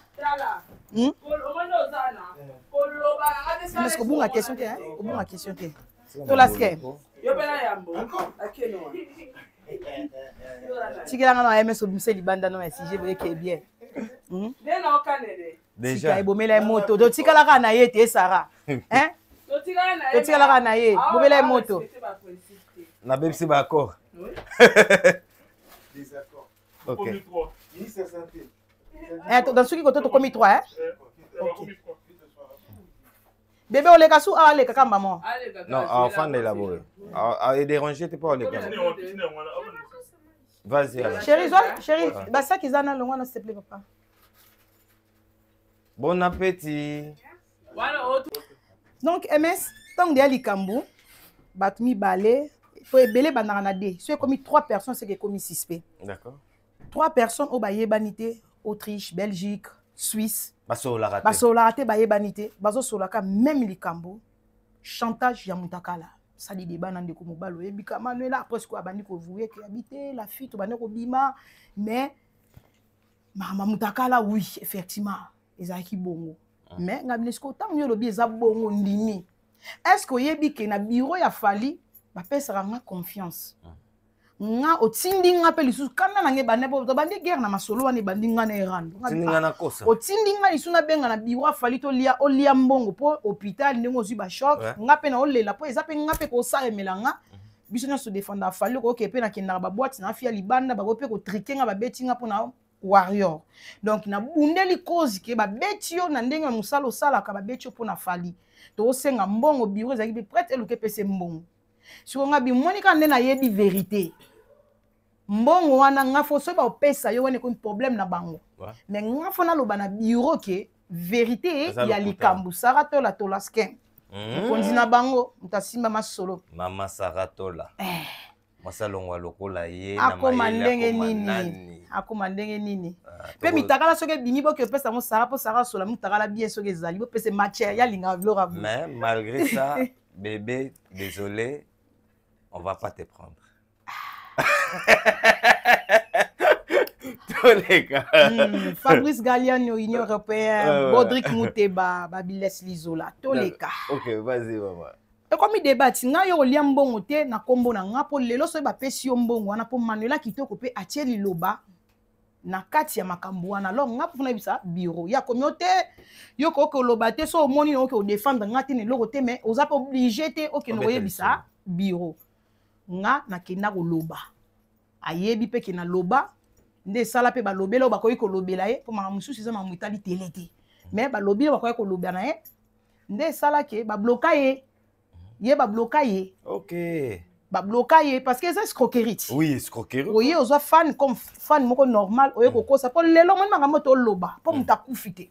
[SPEAKER 2] est-ce que vous avez question hein vous avez question to la ske yo bela yambo akeno tikela ngana eme so bimse libanda no si boye ke bien dena okanele déjà ibomela moto do tikala kana yete Sara hein to tikala kana ye bomela moto
[SPEAKER 1] na bebisi ba accord
[SPEAKER 3] des accords
[SPEAKER 1] OK
[SPEAKER 3] ministre santé
[SPEAKER 2] dans ce qui côté to commis 3 hein bébé on les casse ou les kaka maman
[SPEAKER 1] non enfant de là-bas a déranger t'es pas les gars vas-y alors
[SPEAKER 2] chérie bah ça qu'ils en a long s'il te plaît papa
[SPEAKER 1] bon appétit
[SPEAKER 2] donc MS tant de likambo batmi balé faut ebele bandana na dé c'est commis 3 personnes c'est que commis 6 p
[SPEAKER 1] d'accord
[SPEAKER 2] 3 personnes au bayebanité Autriche Belgique Suisse
[SPEAKER 1] baso la
[SPEAKER 2] raté bayebanité bazo solaka même likambo chantage ya mutakala ça dit débat nan de ko mobalo ebika Manuela après ce ko abandi ko vouer que habiter la fille to bande ko bima mais mama mutakala oui effectivement ezaki bongo mais ngabnesko tant mieux lobi eza bongo ndimi est-ce que yebi ke na bureau ya fali ba pesa nga confiance nga otindi nga pe lisusu kana na ngebane bo bandi guerre na masolo wana bandi nga na erando
[SPEAKER 1] nga na kosa
[SPEAKER 2] otindi nga lisusu na benga na bureau fali to lia mbongo po hôpital ndenge ozwi ba choc nga pe na olela po eza pe nga pe ko sa emelanga biso na se défendre fali ko ke pe na kenda ba boîte na fia libanda ba pe ko tricker nga ba beti nga po na warrior donc na bundeli cause ke ba beti yo na ndenge musalo sala ka ba beti yo po na fali to senga mbongo bureau ezaki pe prête eluke pese mbongo si on a bien monika ndena yebi vérité mbongo wana nga fo so ba pesa yo wane ko problème na bango mais nga fo na loba na bureau ke vérité ya likambu Sara tola tola skin kondi na bango mutasimba masolo
[SPEAKER 1] mama Sara tola masalongwa lokola ye
[SPEAKER 2] na akoma ndenge nini pe mitakala soke bimi bo ke pesa mo Sara po Sara sola mutakala bien soke zali bo pesa matière ya linga vlora
[SPEAKER 1] mais malgré ça bébé désolé on va pas te prendre. Tous les gars.
[SPEAKER 2] Fabrice Galliano, Union Européenne, Bodrick Mouteba, Babiles Lizola, tous les cas.
[SPEAKER 1] Ok, vas-y, maman.
[SPEAKER 2] Et comme il débat, na yo liambongo te na kombo na nga po lelo so ba pesi mbongo wana po Manuela kitoko pe atie liloba na kati ya makambo wana lo nga po na bisa bureau ya communauté yo ko loba te so moni no ko défendre nga te ne loko te mais oza pas obligé te o ke no yebisa bureau nga na kenda ko loba ayebi pe ke na loba nde sala pe ba lobela ba ko lobela ye po mama mususu za mamutali télé te mais ba lobela ba ko loba na ye nde sala ke ba bloka ye ba bloka ye
[SPEAKER 1] OK
[SPEAKER 2] ba bloka ye parce que c'est escroquerie
[SPEAKER 1] oui escroquerie
[SPEAKER 2] oui ozo fan comme fan moko normal oye ko kosa po lelo moni manga moto loba po muta kufite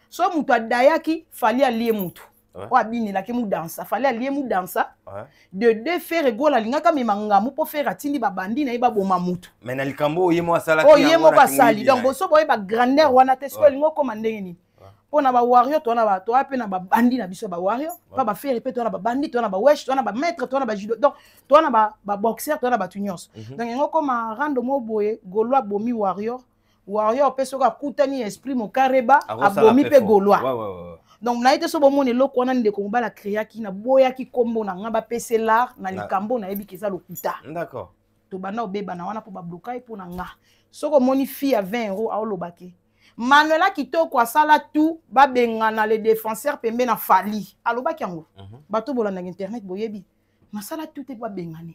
[SPEAKER 2] so mutu adayaki fali alie mutu o abini la ke mu dansa fali alie mu dansa de deux faire gola linga ka memanga mu po faire atindi ba bandi na ba boma mutu
[SPEAKER 1] mais na likambo yemo asala
[SPEAKER 2] ki yango yemo basali donc boso boye ba grandeur wana te so lingo ko mandenge ni po na ba warrior to na ba to ape na ba bandi na biso ba warrior pa ba faire pe to na ba bandi to na ba wesh to na ba maître to na ba judo donc to na ba boxeur to na ba tunyos donc yango ko ma rando mo boye golwa bomi warrior pe so ka kutani esprit mo kareba abomi pe golwa donc na ite so bomoni loko wana ndeko mobala créa ki na boya ki kombo na ngaba PC l'art na likambo na yebi keza lokuta
[SPEAKER 1] d'accord
[SPEAKER 2] to banda obeba na wana po ba bloquer pour na nga soko moni fille à 20 € a olobake Manuela kitoko asala tout ba bengana les défenseurs pembe na fali alobaki yango bato bolanda internet boyebi masala tout te ba bengane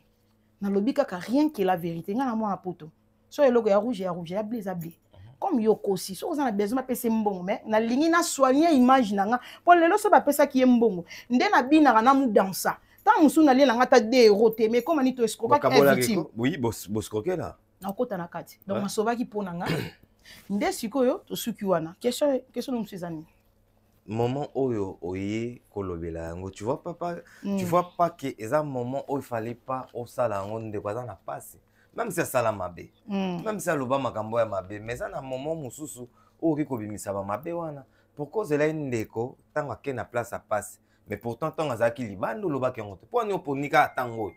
[SPEAKER 2] na lobi kaka rien que la vérité nga na mwa poto so eloko ya rouge ya blé za blé comme yokosi so ozana besoin ba pese mbongo mais na lingi na soigner image na nga pour lelo so ba pesa ki mbongo nde na bina na mu dansa tant musu na lela nga ta 2 € te mais comme ani to escroquer victime
[SPEAKER 1] oui boss croquer là
[SPEAKER 2] na kota na kati donc masovaki pona nga nde sikoyo to suki wana question no musezani
[SPEAKER 1] moment oyo oye kolobela yango tu vois pas que eza moment où il fallait pas au sala yango nde kwaza na passe même si ça la mabe même si aloba makambo ya mabe mais ça na moment mususu oki kobimisa ba mabe wana pour cause la ndeko tanga ke na place à passe mais pourtant tanga zaki libando loba kengo te poni oponika tango.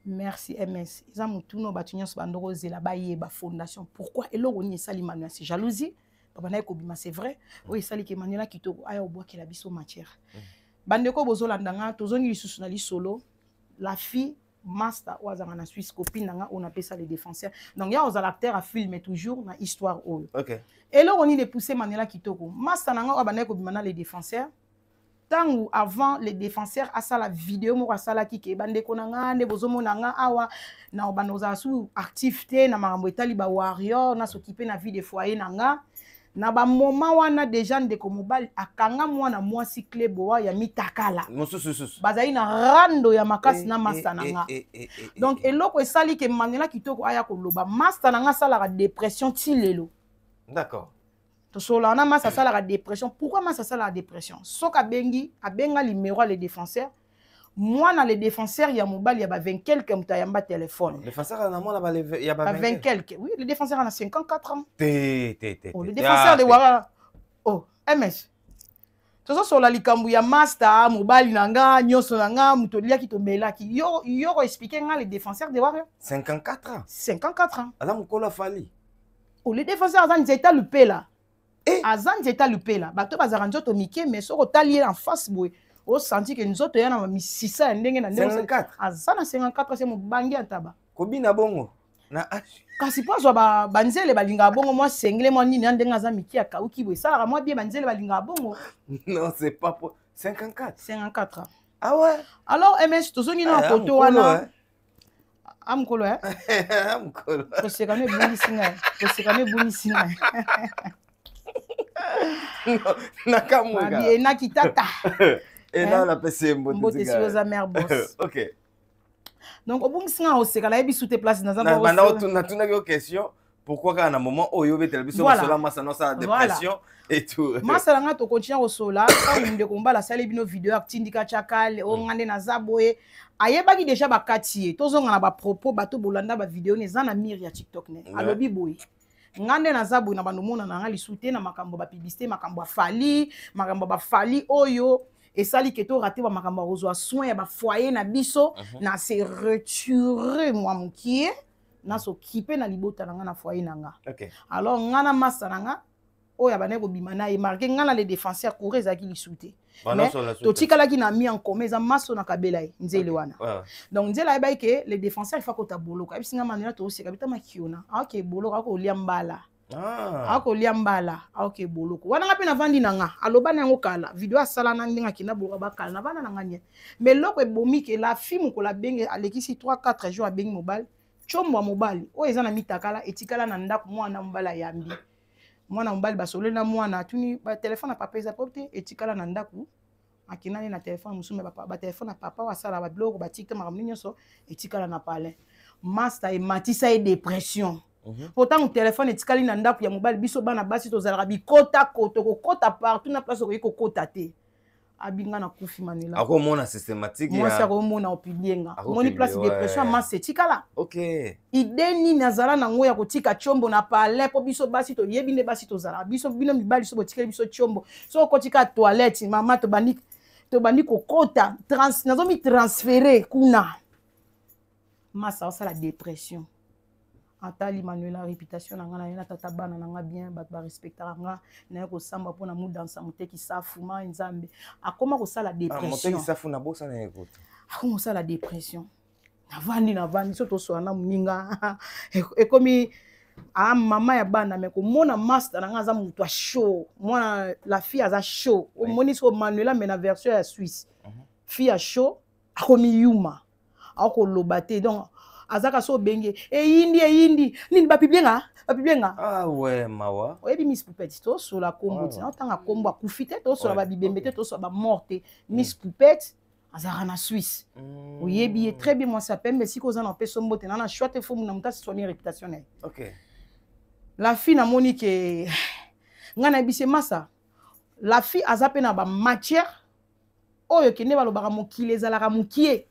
[SPEAKER 2] Merci MS. Ils ont tout nos bâtiments sur bandoro zela baye ba fondation. Pourquoi eloko ni sali Manuela c'est jalousie. Papa na ekobima c'est vrai. Oui sali ke Manuela kitoko aya oboa ke la biso matière. Bandeko bozolandanga tozongi lisusu na li solo. La fille master ouazanga na Suisse copine nanga on appelle ça les défenseurs. Donc il y a aux acteurs à filmer toujours na histoire oyo.
[SPEAKER 1] OK.
[SPEAKER 2] Eloko ni de pousser Manuela kitoko. Master nanga abana ekobima na les défenseurs. Tant avant les défenseurs à ça la vidéo mo sala ki ke bande konanga ne bozomo nanga awa na obanoza su activité na marambo etali ba warrior na s'occuper na vie de foyer nanga na ba moment wana déjà ndeko mobali akanga mwana mwasi klebo ya mitakala
[SPEAKER 1] mosusu
[SPEAKER 2] bazali na rando ya makasi na master nanga donc eloko esali ke Manuela kitoko aya koloba master nanga sala la dépression ti lelo
[SPEAKER 1] d'accord.
[SPEAKER 2] Tosola na massa sala la dépression. Pourquoi massa sala la dépression? Soka bengi abenga numéro les défenseurs. Moi na les défenseurs ya mobile ya ba 20 quelques muta yamba téléphone.
[SPEAKER 1] Les défenseurs na moi là ya ba
[SPEAKER 2] 20 quelques. Oui, les défenseurs en a 54 ans. Oh, les défenseurs de Wara. Oh, MS. Toso sola likambu ya master mobile nanga nyoso nanga mutolia ki to melaki. Yo expliquer nga les défenseurs de Wara.
[SPEAKER 1] 54 ans.
[SPEAKER 2] 54 ans.
[SPEAKER 1] Ala mukola fali.
[SPEAKER 2] Oh, les défenseurs en état loupé là. Azan zeta loupé là bato bazara nzoto mike mais soko talier en face boy o senti que nzoto yana ma 600 ndenge na ndenge
[SPEAKER 1] 54
[SPEAKER 2] azana 54 c'est mo bangi antaba
[SPEAKER 1] kobina bongo na
[SPEAKER 2] kasi po zo ba banzele balinga bongo moi sengle moi nini ndenge aza mike ya kauki boy sala moi bien banzele balinga bongo
[SPEAKER 1] non c'est pas pour 54
[SPEAKER 2] ah ouais alors MS tozongi na poto wana amkolo
[SPEAKER 1] amkolo
[SPEAKER 2] ko sekane bungi singa
[SPEAKER 1] Nakamouga.
[SPEAKER 2] Et Nakitata.
[SPEAKER 1] Et là, la PC
[SPEAKER 2] Mbote si aux mère boss.
[SPEAKER 1] OK.
[SPEAKER 2] Donc, au bon singa, on sait qu'elle a eu sous tes places dans un
[SPEAKER 1] endroit. On a une question. Pourquoi, quand à un moment, où il y a télévision, cela, moi, ça n'a dépression et tout.
[SPEAKER 2] Moi, ça n'a pas continué au sola. Quand on me combat, la salle bino vidéo, actindika chakal, on a na zaboé. Ayebaki déjà ba katier. Tous on a ba propos, bateau bolanda ba vidéo, ne zana miri ya TikTok ne. Alobi boy. Ngande na zabu na bandomona na ngali soute na makambo ba publicité makambo ba fali oyo esali keto raté ba makambo rozwa soin ya ba foyer na biso na se retirer moi mukie na s'occuper na libota na nga na foyer na nga.
[SPEAKER 1] OK.
[SPEAKER 2] Alors ngana massa na nga oya bana ko bimana e marqué ngana les défenseurs courir ezaki li soute. To tikala ki na mi en commun za maso na kabela nzele wana. Donc nzela ba ke les défenseurs il faut ko tabolo ka bisinga Manuela to oseka bitama kiona. OK bolo ka ko liambala. Ako liambala. OK bolo ko. Wana ngapi na vandi nanga. Aloba na ngo kala. Video asala na ndinga kina bolo ba kala na vana na nganya. Mais loko e bomi ke la film ko la benge alekisi 3-4 jours a bengi mobile. Chombo mobile. O eza na mitakala etikala na ndako mwana mbala yambi. Mwana mbali basole na mwana tuni ba téléphone na papa eza porté etikala na ndaku akinani na téléphone musume ba téléphone na papa wasala ba blog ba tikta makamni nyoso etikala na palais master e matisa e dépression pourtant mon téléphone etikali na ndaku ya mobali biso bana basi tozalaka bikota koto kokota partout na place ko kokota te abinga na kufi Manuela
[SPEAKER 1] ako mona systématique
[SPEAKER 2] moi ça ko mona opibienga moni place dépression masse etikala
[SPEAKER 1] OK
[SPEAKER 2] ideni nazala na ngoya kotika chombo na palais po biso basi to yebi ne basi to zala biso bino mibali so botikeli biso chombo so kotika toilette mama to bandi kokota nazo mi transférer kuna massa ça la dépression atali Manuela réputation na ngana na tata bana na nga bien ba respecter nga na ko samba pona mu dansa muteki safuma nzambe akoma ko sala dépression
[SPEAKER 1] muteki safu na bosa na écoute
[SPEAKER 2] akoma ça la dépression navandi so tosola na moninga ekomi mama ya bana me komona master nanga aza moto a show mwana la fille aza show omoni so Manuela me na version ya Suisse fille a show akomi yuma akoloba te donc azaka so benge eyindi nini bapibienga
[SPEAKER 1] ah ouais mawa
[SPEAKER 2] oyebi Miss Poupette tosola kombo tina otanga kombo akufi te tosola babibembe te tosola bamorte Miss Poupette azaka na Suisse oyebi ye très bien moi ça pembe si koza na peso mbote na chouette fo na muta soigner réputation na
[SPEAKER 1] OK
[SPEAKER 2] la fille na moni ke ngana bise massa la fille azape na ba matière oyo kende balobaka mokili ezalaka mokie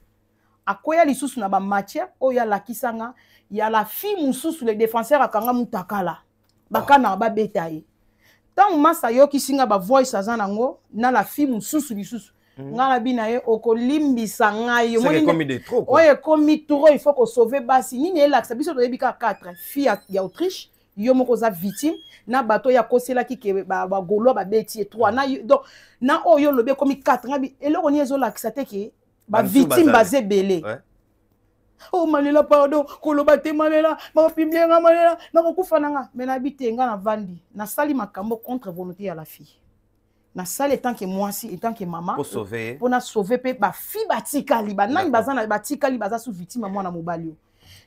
[SPEAKER 2] akoya lisusu na ba matière oyo alakisanga ya la fille mususu le défenseur akanga mutakala bakana babeta ye tant massa yoki singa ba voice aza nango na la fille mususu lisusu ngana bina ye okolimbisa ngai
[SPEAKER 1] c'est comme des trop
[SPEAKER 2] oyo komi trop il faut ko sauver basi nini elakisa biso toyebi ka 4 fille ya Autriche yo moko za victime na bato ya kosela ki ke ba golo ba beti 3 na donc na oyo lobe komi 4 ngabi eloko ni ezolakisa te ke ba victime bazé belé oh Manuela pardon koloba te Manuela bapibienga Manuela na kokufa nanga mais na bitenga na vandi na sali makambo contre volonté ya la fille na sali tant que moi si et tant que maman pour na sauver pe ba fille batikali ba nani bazana batikali baza sous victime mwana mobali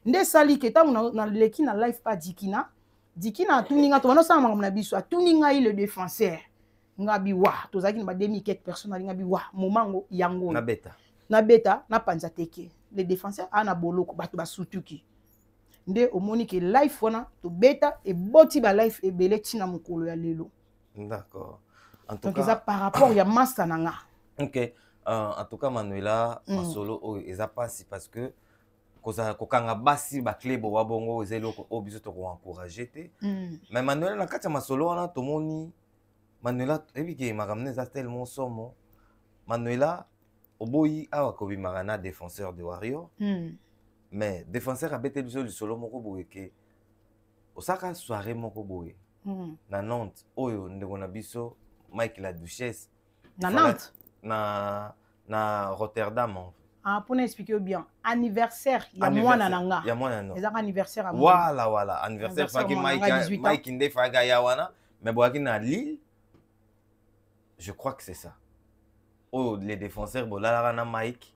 [SPEAKER 2] nde sali ke tango na leki na life pa dikina tuninga to banosa makambo na biso atuninga le défenseur ngabi wa tozaki na ba 2000 personnes ngabi wa momango yango na beta na panza teke les défenseurs ana boloko bato basutuki nde omoni ke life wana to beta e boti ba life e belé tina mokolo ya lelo
[SPEAKER 1] d'accord
[SPEAKER 2] en tout cas par rapport ya master nanga
[SPEAKER 1] OK en tout cas Manuela masolo o eza pasi parce que kokanga basi ba club wa bongo ezelo o biso to ko encourager te mais Manuela na kati ya masolo wana tomoni Manuela ebike makamne za tellement somo Manuela oboyi awa kobi marana défenseur de Warrior mais défenseur a bete biso solo moko boye ke osaka soirée moko boye na Nantes oyo ndeko na biso Mike la Duchesse
[SPEAKER 2] na Nantes
[SPEAKER 1] na Rotterdam
[SPEAKER 2] pour expliquer bien anniversaire ya mwana nanga
[SPEAKER 1] ya mwana no
[SPEAKER 2] ezaka anniversaire
[SPEAKER 1] voilà anniversaire faki Mike inde faga ya wana mais boaki na Lille je crois que c'est ça oh les défenseurs bolala na Mike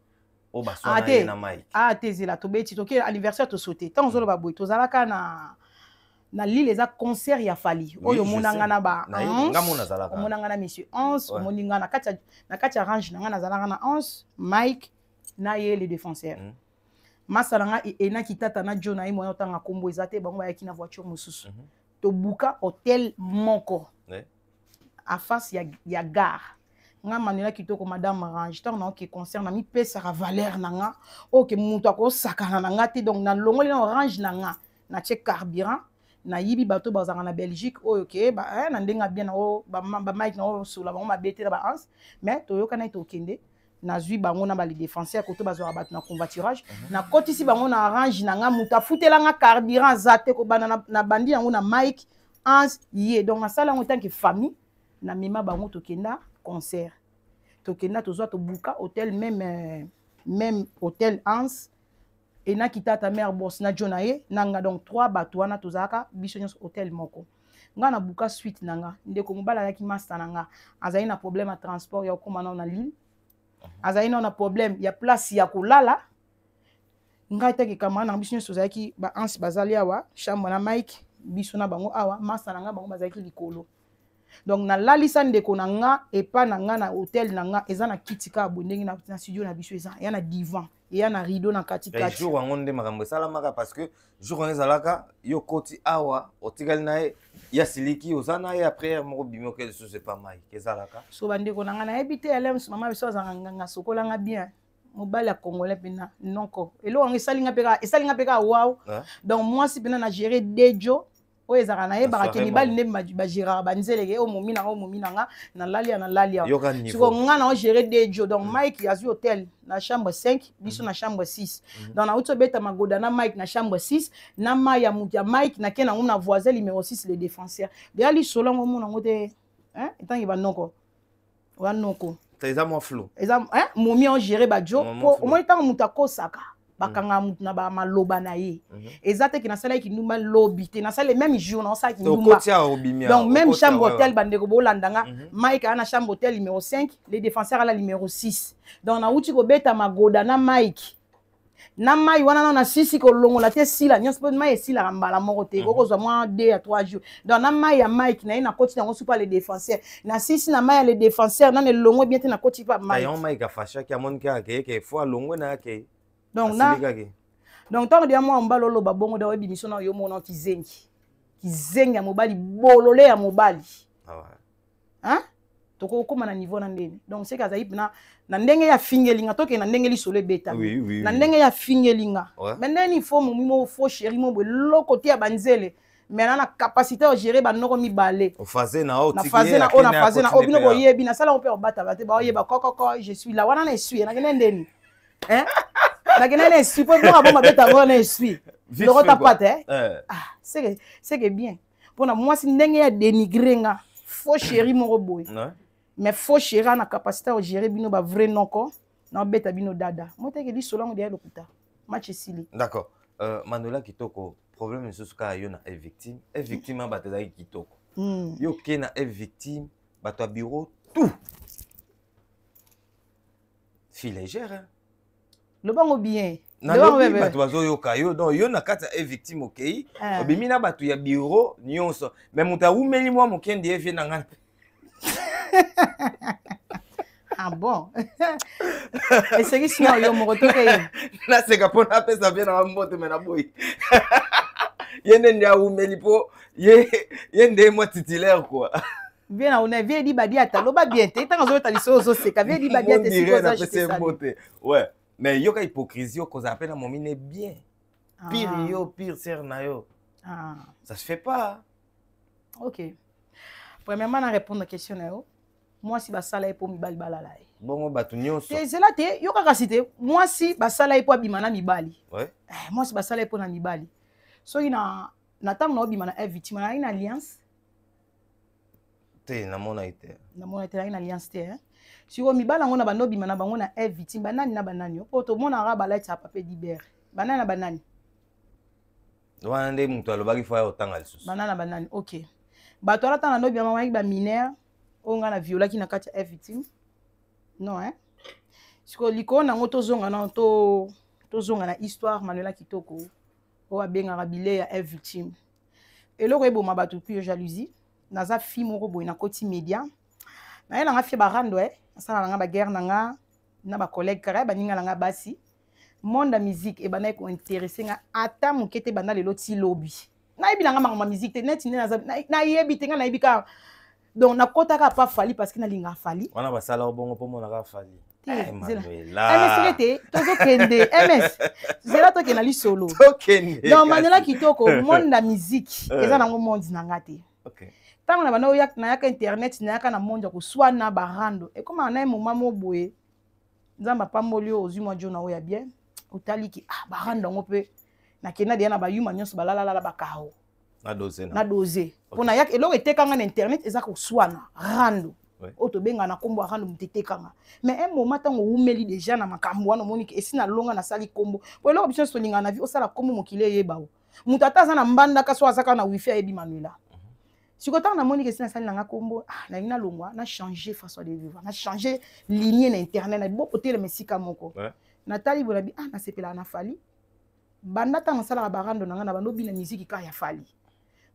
[SPEAKER 1] oh basona na Mike
[SPEAKER 2] tezela tobeti toke anniversaire to sauter tant zolo ba boy tozalaka na Lille eza concert ya Fali oyo monanga na ba
[SPEAKER 1] ngamona zalaka
[SPEAKER 2] monanga na monsieur 11 moninga na kati ya range nanga na zalaka na 11 Mike na ye les défenseurs masalanga ena kitata na John ay moyo tanga kombo ezate bango ya kina voiture mususu to buka hotel moko à face ya gare nga Manuela kitoko madame range tant na ke concert na mi pesa ka valeur nanga OK muto ko sakana nanga te donc na longoli na orange nanga na che carburant na yibi bato bazanga na Belgique oyo ke ba na ndenga bien na o ba Mike na o sula ba mabete na ba ans mais to yoka na to kende na zui bango na ba les défenseurs koto bazo battu na convoiturage na kotisi bango na orange nanga muta futela nga carburant zate ko bana na bandi yango na Mike ans yé donc na sala en tant que famille na mema bango to kenda concert tokenda tozwa to buka hôtel même hôtel Ans et na kitata mère boss na jonaye nanga donc 3 bato wana tozaka biso nyonso hôtel moko nga na buka suite nanga ndeko mobala yaki master nanga azali na problème à transport ya okoma na Lille azali na problème ya place ya kolala nga teke kamana na biso nyonso zaki ba Ans bazali awa chambre na Mike biso na bango awa master nanga bango bazaki likolo donc na lalisa ndeko na nga epa na nga na hôtel na nga eza na kitika abondenge na studio na biso eza ya na divan ya na rideau na kati kati
[SPEAKER 1] jour wango nde makambo salamaka parce que jour wango ezalaka yo koti awa otikali na ya siliki ozana ya après moko bimio que ce c'est pas mal kezalaka
[SPEAKER 2] so bandeko na nga na ebite elem mama biso azanga nganga sokola nga bien mobali ya congolais pena nonko elo wango esalinga peka wow donc moi si pena na gérer dejo oyo ezaka na ye baka mibali nde bagéraka banzeleke o mominanga na lalia siko nga na ogéré dejo donc Mike azwi hôtel na chambre 5 biso na chambre 6 donc na uti obeta magoda na Mike na chambre 6 na mai ya mutu ya Mike na ke nango na voisin numéro 6 le défenseur deya lisolo yango mona yango te etangi banoko
[SPEAKER 1] eza mwa flou
[SPEAKER 2] eza momi ogéré bajo po omoni ntango mutu akosaka bakanga mutu na ba maloba na ye ezate ki na sala ki ndumba lobby te na sala même jour na sala ki ndumba donc même chambre hôtel bandeko bolandanga Mike ana chambre hôtel numéro 5 les défenseurs à la numéro 6 donc na uti ko beta magoda na Mike na mai wana na sisi ko longola te sila nyonso pe mai sila mbala moko te ko kozwa moins 2 à 3 jours donc na mai ya Mike na ina koti nango super les défenseurs na sisi na mai ya les défenseurs na ne longo bien te na koti pa Mike
[SPEAKER 1] ayon Mike afasha ki amon ka ke fois longo na ke
[SPEAKER 2] donc na donc tant de moi mbalo lo babongo da webi mission na yo mona kizengi ya mobali bolole ya mobali
[SPEAKER 1] ah ouais
[SPEAKER 2] hein toko koma na niveau na ndene donc c'est kaza ipna na ndenge ya fingelinga toke na ndenge lisolo beta na ndenge ya fingelinga maintenant il faut mo fo chéri mo lo côté ya banzele mais na capacité à gérer ba noko mi balé
[SPEAKER 1] o faze na o
[SPEAKER 2] tiki na faze na obino ko yebi na sala on peut bata bate ba yeba koko je suis là wana na suis na kene ndeni hein na kene na suis pour moi bon beta wana na suis le rota pate ah c'est que bien pour moi si ndenge ya dénigrer faux chéri mon boy mais faux chéri na capacité à gérer bino ba vrai noko na beta bino dada moi te ke di solango dia lokuta match sili
[SPEAKER 1] d'accord Manola Kitoko problème c'est ce ka yo na victime ba te zaki Kitoko yo ke na victime ba to bureau tout fille légère hein
[SPEAKER 2] le bango bien
[SPEAKER 1] na lobi bato bazoyoka yo donc yo na kati ya victime okei obimi na bato ya bureau nyonso mais moto awumeli mwa mokende evie na ngai
[SPEAKER 2] ah bon et c'est qui sinon yo moko toke ye
[SPEAKER 1] na seka pona apesa bien na mbote me na boyi yende ndia awumeli po yende mo titulaire quoi
[SPEAKER 2] bien on a vie di badi ataloba bien te tanga zo taliso zo seka vie di badi ate siko za
[SPEAKER 1] je sais ouais mais yoka hypocrisie ko za pena momine bien pire ser na yo ça se fait pas
[SPEAKER 2] OK premièrement na répondre à question na yo moi si basala pour mibali balala
[SPEAKER 1] bongo batu nyonso
[SPEAKER 2] c'est là te yoka kasite moi si basala pour bimana mibali
[SPEAKER 1] ouais
[SPEAKER 2] moi si basala pour na mibali so ina na tam na bimana victime na une alliance
[SPEAKER 1] te na mona ite
[SPEAKER 2] na une alliance te hein si o mibala ngona bando bimana bango na victime banani na banani po to mona ra bala ta pape d'Ibert banani na banani
[SPEAKER 1] wana nde mutu alobaki fo ya otanga lisusu
[SPEAKER 2] banani OK bato alata na ndobi mama ba mineur onga na violaki na kati ya victime non hein siko liko na ngoto zonga na to zonga na histoire Manola Kitoko o abenga bile ya victime eloko eboma bato puis jalousie naza fi moko boy na koti media na ela nga fi barando asala nga ba guerre na ba collègue kara baninga nga basi monde la musique e bana ko intéresser nga ata mukete bana lelo ti lobby na yebi nga ma musique te net na yebi te nga na yebi ka donc na kota ka pas fali parce que na linga fali
[SPEAKER 1] wana basala bongo po mona ka fali
[SPEAKER 2] MS te tozo kende MS zela to kena li solo donc Manola Kitoko monde la musique eza nango monde na ngate
[SPEAKER 1] OK
[SPEAKER 2] tango na bana yak na yaka internet na yaka na monde ko soit na barando et comme na moment mo boye nzamba pamboli ozwi mwa jona oya bien otaliki barando ngo pe na kena dia na ba yuma nyonso balala bakao
[SPEAKER 1] na
[SPEAKER 2] doser pona yak eloko etekanga na internet eza ko swana rando oto benga na kombo rando mutetekanga mais un moment tango umeli déjà na makambo wana moniki esina longa na sali kombo po eloko biso solinga na vie osala kombo mokile yeba mutu ataza na mbanda kaso azaka na wifi ebi Manuela siko tango na moniki esina sali na kombo na ina longwa na changer façon de vivre na changer ligne na internet na bo potele mesika moko na tali bolabi na sepela na fali banda tango sala barando na ngana bando bina musique ka ya fali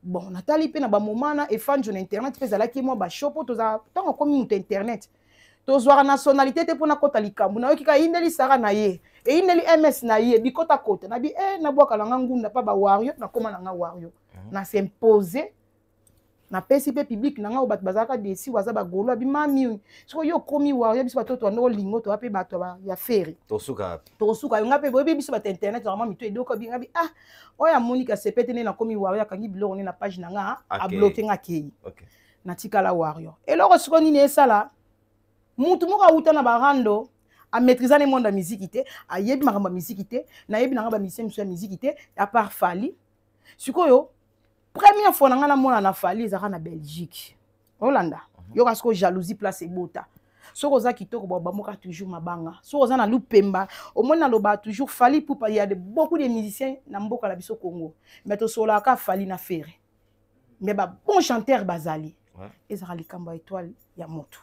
[SPEAKER 2] bon natali pe na ba moment na efanjo na internet pe zalaki mo ba shopo to za tango komi mutu internet to zwara nationalité te pona kota likambu na yoki ka indeli sara na ye e indeli MS na ye bikota kota na bi na bwaka la ngunda pa ba wario na koma na nga wario na s'imposer na pesi pe public na nga o bat bazaka desi waza ba golo abi mami siko yo komi wario biso batoto ndo lingo to ape bato ba ya feri
[SPEAKER 1] to suka
[SPEAKER 2] yo ngape boyebi biso bat internet vraiment mito edoko bi ngabi oya Monica sepete ne na komi wario kangi biloko ne na page na nga a bloquer nga kei
[SPEAKER 1] OK
[SPEAKER 2] na tikala wario eloko siko nini esala mutu moko uta na barando a maîtriser le monde de musique te a yebi makamba musique te na yebi na ba musicien ya musique te à part Fali sikoyo première fois na ngana mona na Fali zaka na Belgique Hollanda yo kasko jalousie place ebota Soko za kitoko ba bamoka toujours mabanga. Soko za na lupemba, au moins na loba toujours Fally Ipupa, il y a beaucoup de musiciens na mboka la biso Congo. Mais to sola ka Fally na Ferré. Mais ba bon chanteur bazali. Ezara likamba étoile ya moto.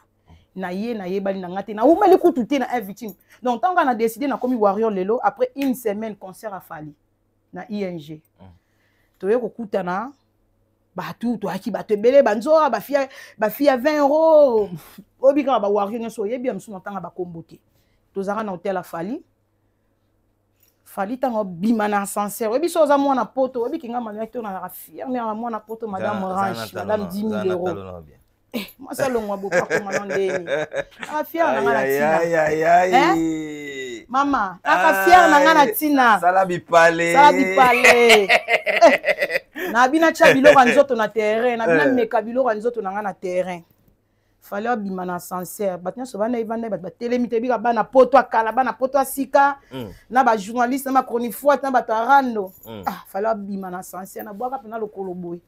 [SPEAKER 2] Na ye bali na ngate na umeli kututé na victime. Donc tant qu'on a décidé na komi Warrior lelo après une semaine concert à Fally na ING. Toye ko kutana batu to aki batu belé banzora ba fia 20 €. Obika ba Warrior nso yebi amsu na tanga ba kombote. Tozara na hôtel à Fally. Fally tango bima na ascenseur. Obi so za mwana poto, obi kinga manuacteur na fier na mwana poto madame Orange, madame 10 000 €. Moi ça longwa bopa ko manondeni. Ah fier na ngana tina. Mama, aka fier na ngana tina.
[SPEAKER 1] Sala bipale.
[SPEAKER 2] Na bina cha biloko nzoto na terrain, na bina meka biloko nzoto na ngana terrain. Fallait abima na ascenseur batnya so bana ivanda ba telemite bika bana poto akala bana poto asika na ba journaliste na ba chroniqueur na ba tarando fallait abima na ascenseur na bwaka pena lokolo boy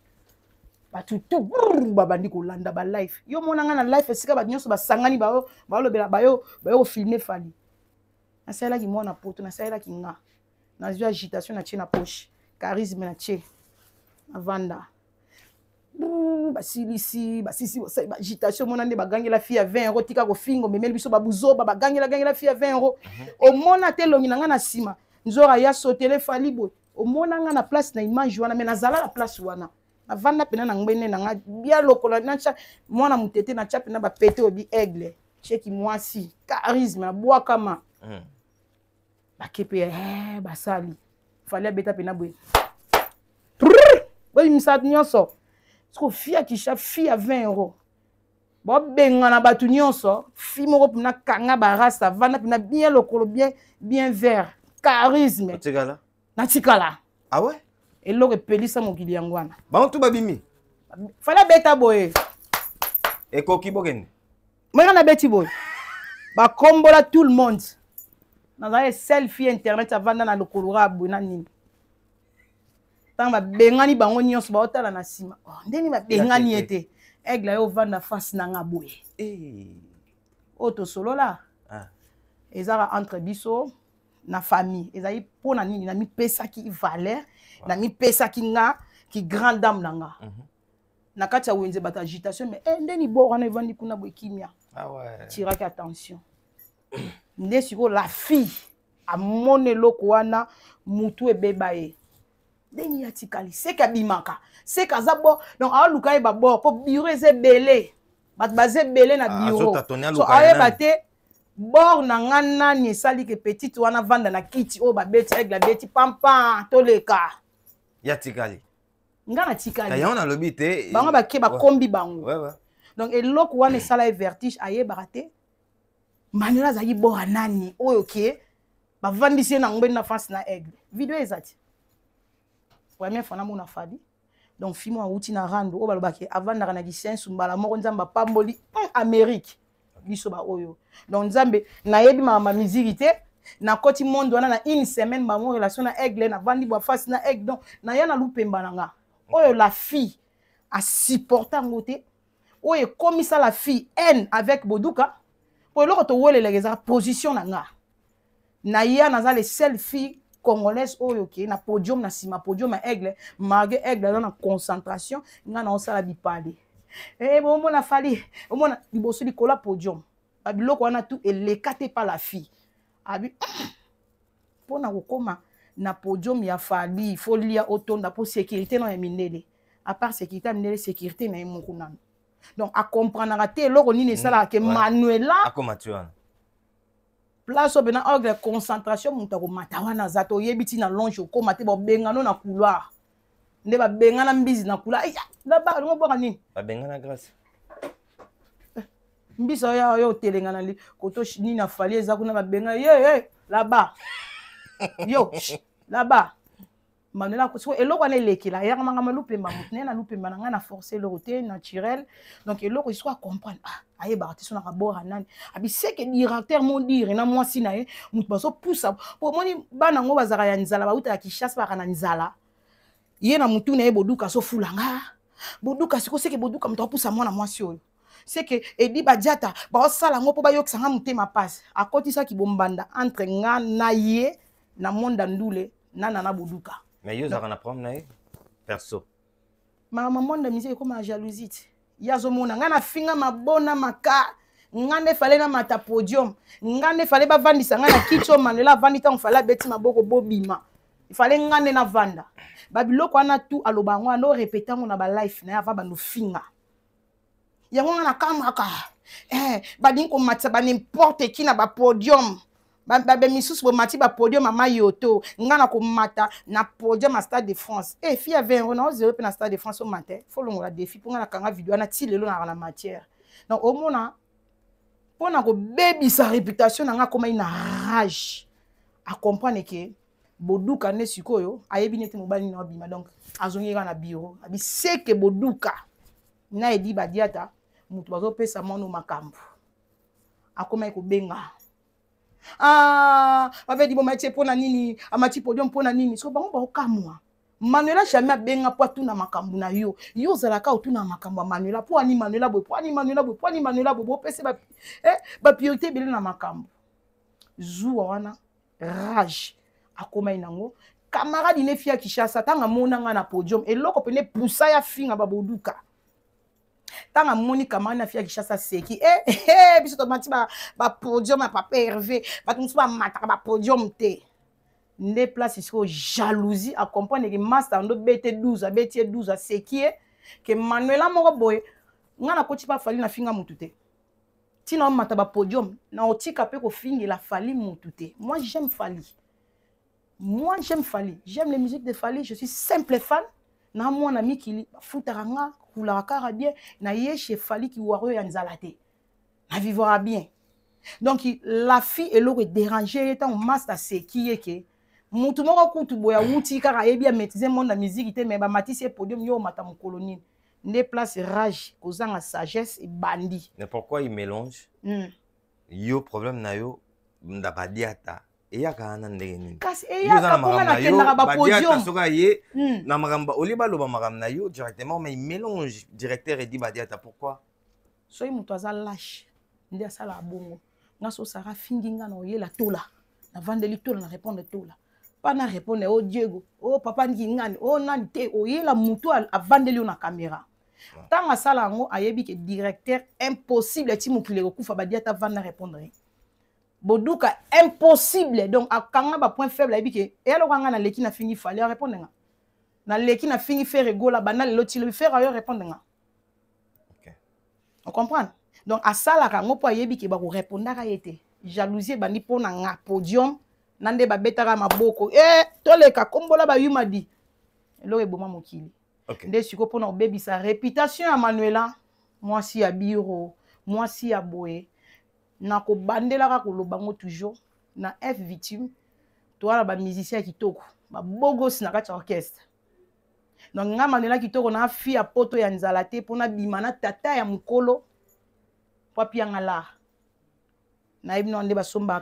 [SPEAKER 2] batu tout babandi ko landa ba live yo mona nga na live esika batnya so basangani ba lobela bayo filmer Fally na sala ki mona poto na sala ki nga na zwa agitation na china poche charisme na che na vanda basisi agitation mona nde bagangela fille à 20 € tika ko fingo memeli biso babuzoba bagangela fille à 20 €. Au mona te longi na nga na sima nzora ya sotele Fally boy au mona nga na place na image wana mais nazala la place wana na vanda pena na ngwene na nga bia lokola na cha mwana mutete na cha pena ba pété obi aigle cheki mwasi charisme na bois kama bakepe basali Fally abeta pena boy boy msat nyonso ko fia kisha fia 20 €. Bo benga na batu nyonso, fi moko pina kanga barasta vana pina bien lokolo bien vert, charisme. Na tikala.
[SPEAKER 1] Ah ouais?
[SPEAKER 2] Et loko pelisa mokili yangwana.
[SPEAKER 1] Ba tu babimi.
[SPEAKER 2] Fala beta boy.
[SPEAKER 1] Et koki bogende.
[SPEAKER 2] Moi na beti boy. Ba kombola tout le monde. Na za selfie internet avanda na lokolo rabu na nini. Tanga bengani bango nyonso ba otala na sima. Ndeni ba bengani ete. Aigle yo vanda face na nga boye. Oto solo la. Ezara entre biso na famille. Ezai pona nini na mi pesa ki valeur, na mi pesa ki nga ki grande dame na nga. Na kati ya wenze bata agitation mais ndeni bo wana evandi kuna boye kimia.
[SPEAKER 1] Ah ouais.
[SPEAKER 2] Tiraki attention. Nde siko la fille a mone loko wana mutu ebeba ye. Deni ya tikali seka bimaka seka zabo donc a luka e babo po bureau eze belé bat bazé belé na bureau so aye baté bord na ngana ni sali ke petite wana vanda na kiti o ba beti aigle beti pampa toleka
[SPEAKER 1] ya tikali
[SPEAKER 2] ngana tikali
[SPEAKER 1] kaya on a lobité
[SPEAKER 2] bango ba ke ba kombi bango
[SPEAKER 1] ouais
[SPEAKER 2] donc eloko wana sala e vertige aye baraté manela za yi bo nani oyo ke ba vandisi na ngbe na face na aigle video ezati première fois na mona Fally donc film a outi na rando o balobaki avant na licence mbala moko nzamba pamboli Amérique biso ba oyo donc nzambe na yebi ma musique te na koti monde wana na une semaine ba mon relation na aigle na vandi bo face na aigle donc na ya na lupemba nga oyo la fille a supporter ngote oyo comme ça la fille haine avec Boduka pour le to wele les position na nga na ya na za les seule fille congolaise oyo ke na podium na sima podium na aigle malgré aigle dans la concentration nga na osala bipale bon mona Fally o mona liboso likola podium babiloko wana tout elekate par la fille abi pona kokoma na podium ya Fally il faut lia otonda pour sécurité na minele à part sécurité minele sécurité na mokuna donc à comprendre raté loko ni ne sala ke Manuela
[SPEAKER 1] akoma tuana
[SPEAKER 2] place obena orgue concentration mutako matawana zato yebiti na longe ko mate bo bengano na couloir nde ba bengana mbizi na couloir la ba ngo boka nini
[SPEAKER 1] ba bengana grâce
[SPEAKER 2] mbizi yo telengana li koto nini na Fally eza kuna ba benga ye là bas yo là bas Manuela ko so eloko na lekila ya ngama lupemba mutne na lupemba na ngana forcer le côté naturel donc eloko il soit comprendre aye ba artiste na kabora nani abi c'est que directeur mon dire na moi sinaye mutu baso poussa pour moni bana ngo bazaka ya nzala ba uta ya kishasa ba kana nzala ye na mutu na ye Boduka so fulanga Boduka siko c'est que Boduka mutu poussa mwana mwasi oyo c'est que Edi Badiata ba osala ngo po ba yokisanga mutema passe akotisa ki bombanda entre nga na ye na monda ndule na nana boduka
[SPEAKER 1] mais yo zaka na problème na ye perso
[SPEAKER 2] mama monda misé comme jalousie yazo mona nga na finga mabona maka nga ne fallait na mata podium nga ne fallait ba vandisa nga na kicho manela vandita on fallait beti maboko bobima il fallait nga ne na vanda babiloko ana tout aloba ngo no répéter ngo na ba life na ava ba no finga yango nga na kamaka badin ko matsa ba n'importe qui na ba podium ba misusu bo mati ba podium mama yoto nga na ko mata na podium à Stade de France fille avait on a 0 na Stade de France au matin faut longola défi pour nga na kanga vidéo na ti lelo na la matière donc au mona pona ko baby sa réputation nga comme une rage à comprendre que boduka ne sikoyo ayebi neti mobali na bima donc azongera na bureau abi seke boduka na Edi Badiata mutu bazo pesa mono makambo akoma ko benga bave di bomati pona nini amati podium pona nini so bango ba okamwa Manuela jamais benga po tuna makambo na yo zalaka otuna makambo Manuela po ani Manuela boy po ani Manuela boy po ani Manuela boy pese ba priorité bele na makambo zuwa wana rage akoma inango camarade ne fia Kishasa tanga mona nga na podium eloko pene poussa ya finga baboduka tanga moni camarade na fia Kishasa seki biso to mati ba podium a papa Hervé ba tumsu ba mataka ba podium te ne place isko jalousie à comprendre que master ndo bete 12 bete 12 seki que Manuela moko boy nga na koti pa fali na finga mutute tina mata ba podium na otika pe ko fingi la fali mutute moi j'aime Fally. Moi, j'aime Fally. J'aime les musiques de Fally. Je suis simple fan. Na mon ami qui foutaranga, koulaka bien. Na yé chez Fally qui waro yanzalate. Na vivra bien. Donc, la fille est l'autre dérangée. Étant au master, c'est qui est que. Moutou moko koutou boya wouti kara bien maîtriser mon la musique ité mais ba matisse podium yo mata mon colonie. Ne place rage, causant sagesse et bandit.
[SPEAKER 1] Mais pourquoi il mélange? Yo problème na yo Badiata. Eya kana ndenge nini
[SPEAKER 2] kasi eya ka konga na kendaka ba podium
[SPEAKER 1] soka ye na magamba oliba loba magam na yo directement mais il mélange directeur Edi Badiata pourquoi
[SPEAKER 2] soyi muto aza lâche ndi asala bongo nga so sara finginga na oyela tola na vandeli tola na répondre tola pas na répondre oh Diego oh papa ngingani oh nani te oyela muto a vandeli na caméra tanga sala ngo ayebi ke directeur impossible ti mukile ko kufa Badiata vanda répondre boduka impossible donc akanga ba point faible abike et alors nga na leki na fingi fallait répondre nga na leki na fingi faire rigola banal loti le faire ailleurs répondre nga
[SPEAKER 1] OK
[SPEAKER 2] on comprend donc à ça la ngo po yebi ke ba ko répondre ka yete jalousie bandi pona nga podium nande ba betaka maboko toleka kombola ba yuma di lo eboma mokili
[SPEAKER 1] OK
[SPEAKER 2] nde siko pona obebi sa réputation ya Manuela moi si ya biro moi si ya boye na ko bandela ka kolobango toujours na F victime toi la ba musicien kitoko ba bogos na kati orchestre donc nga Manuela kitoko na fi ya poto ya nzalate pona bimana tata ya mukolo papi ya ngala na ibno ande ba somba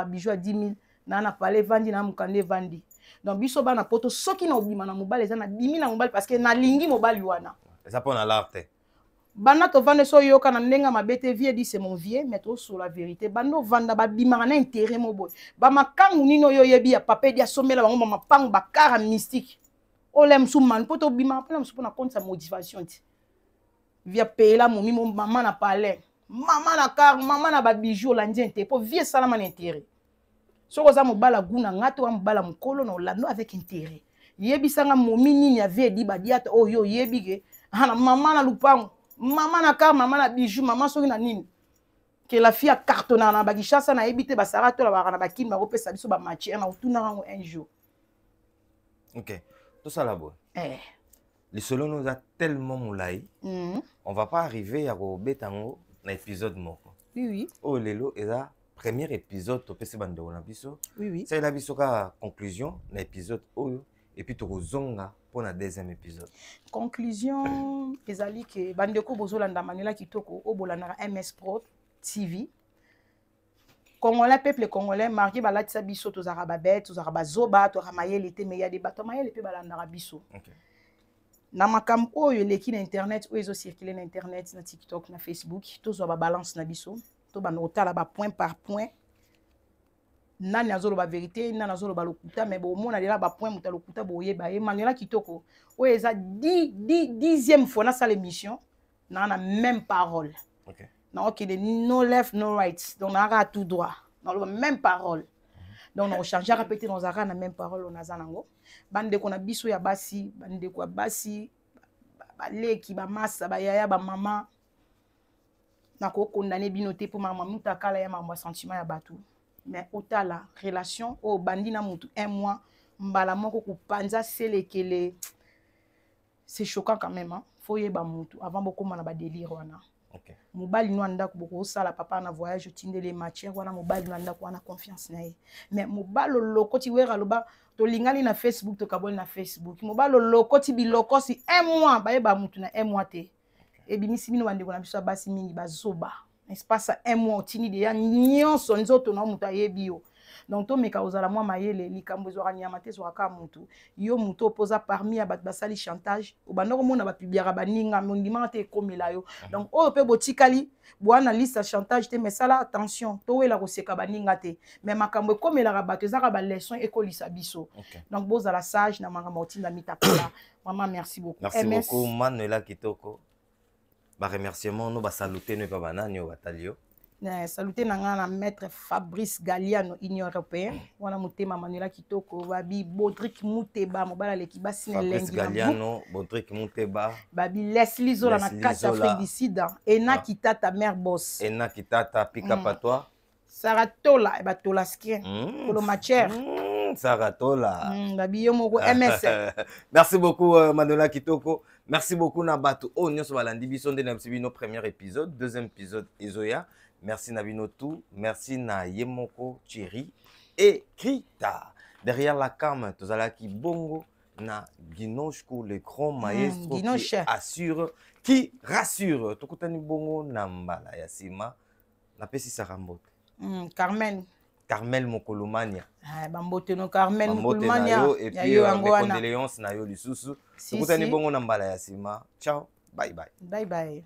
[SPEAKER 2] bijou à 10 000 na palais vandi na mukande vandi donc biso ba na poto soki na obima na mobile za na bimi na mobile parce que na lingi mobile wana
[SPEAKER 1] ça pona l'arte
[SPEAKER 2] bana to vande so yoka na ndenga mabete vie dit c'est mon vieux mais to sur la vérité bando vanda ba bimaka na intérêt mo boy ba makangu nino yo yebi ya papa dia somela bango ba mapangu ba kara mystique olem souman poto bima pona msupo na compte sa motivation ti via pela momi mo mama na palais mama na car mama na ba bijoux la ndiente po vie salama na intérêt soko za mobala guna ngato wa mobala mukolo na olando avec intérêt yebi sanga momi nini avait Edi Badiata oh yo yebi ke ana mama na lupango maman na car maman na bijou maman soki na nini que la fille a cartonné na ba Kishasa na ebité ba sarato la ba na ba kin ba kopesa biso ba matière na utuna rango un jour
[SPEAKER 1] OK tout ça là-bas les solo nous a tellement moulai on va pas arriver à betango na épisode moko
[SPEAKER 2] oui
[SPEAKER 1] oh lelo et là premier épisode to pese bando na biso
[SPEAKER 2] oui
[SPEAKER 1] ça la biso ka conclusion na épisode oyo et puis tokozonga pour la deuxième épisode.
[SPEAKER 2] Conclusion, ezali que bandeko bozolanda Manuela kitoko obolanda MS Pro TV. Congolais peuple congolais marqué balatisa biso tozara babet tozara bazoba to ramayele te mais il y a des bateaux mayele pe balanda biso.
[SPEAKER 1] OK.
[SPEAKER 2] na makambo oyo eleki na internet oyo ezocircule na internet na TikTok na Facebook tozwa babalance na biso to banda kotala point par point nani azoloba vérité nani azoloba lokuta mais bomona lela point moto lokuta boyeba ye Manuela Kitoko oyo eza 10e fois nasala émission na même parole na okende no left no right donc na tout droit na loba même parole donc on change répéter dans zaka na même parole on aza nango bande ko na biso ya basi bande ko basi baleki ba massa ba yaya ba mama na ko condamner bino te pour mama muta kala ya mama sentiment ya batu mais otala relation o bandi na mutu 1 mois mbala moko ko panza selekele c'est choquant quand même hein faut yeba mutu avant beaucoup na ba délire wana.
[SPEAKER 1] OK.
[SPEAKER 2] Mobali no anda ko sala papa na voyage tinde les matières wana mobali no anda ko na confiance na ye mais mobalo lokoti wera loba to lingali na Facebook to kaboli na Facebook mobalo lokoti biloko si 1 mois ba yeba mutu na 1 mois te e bimisi bino bande ko na biso basi mingi bazoba espace 1 mois tini de ya nyonso nzoto na mutu ayebi yo donc to meka ozala mwa mayele likambo ezwaka nyama te ezwaka mutu yo mutu opoza parmi ya bato basali chantage obandoko mona bapubliaka baninga mondima te ekomela yo donc oyo mpe botikali bwana liste chantage te mais sala attention towela koseka baninga te mais makambo ekomelaka bato ezaka baleson ekolisa biso donc bozala sage na makambo otinda mitakola maman merci beaucoup.
[SPEAKER 1] Merci beaucoup Manuela Kitoko. Ba remerciement no ba saluter no pa banani o batalio.
[SPEAKER 2] Saluté na maître Fabrice Galiano Union européenne wana mutema Manuela Kitoko babi Bodrick Muteba mobala leki basine lengi
[SPEAKER 1] Fabrice Galiano Bodrick Muteba
[SPEAKER 2] babi Leslie Zola na kati Afrique du Sud Ena Kitata mère boss
[SPEAKER 1] Ena Kitata pika patoi
[SPEAKER 2] Saratola batola skin polo matière
[SPEAKER 1] Saratola
[SPEAKER 2] babi yo moko MS.
[SPEAKER 1] Merci beaucoup Manuela Kitoko. Merci beaucoup Nabato oh nyonso balandi biso nde na bisibino premier épisode deuxième épisode Ezoya. Merci Nabino tout, merci na Yemoko Thierry et Krita. Derrière la cam, Tozalaki Bongo na Ginoshko, le grand maestro qui assure, qui rassure. Tokutani Bongo Nambala Yasima, na pesi Sarambote.
[SPEAKER 2] Carmen.
[SPEAKER 1] Carmel Mokolomania.
[SPEAKER 2] Bambote no Carmel Mokolomania.
[SPEAKER 1] Et puis mes condoléances na yo lisusu. Tokutani Bongo Nambala Yasima. Ciao, bye bye.
[SPEAKER 2] Bye bye.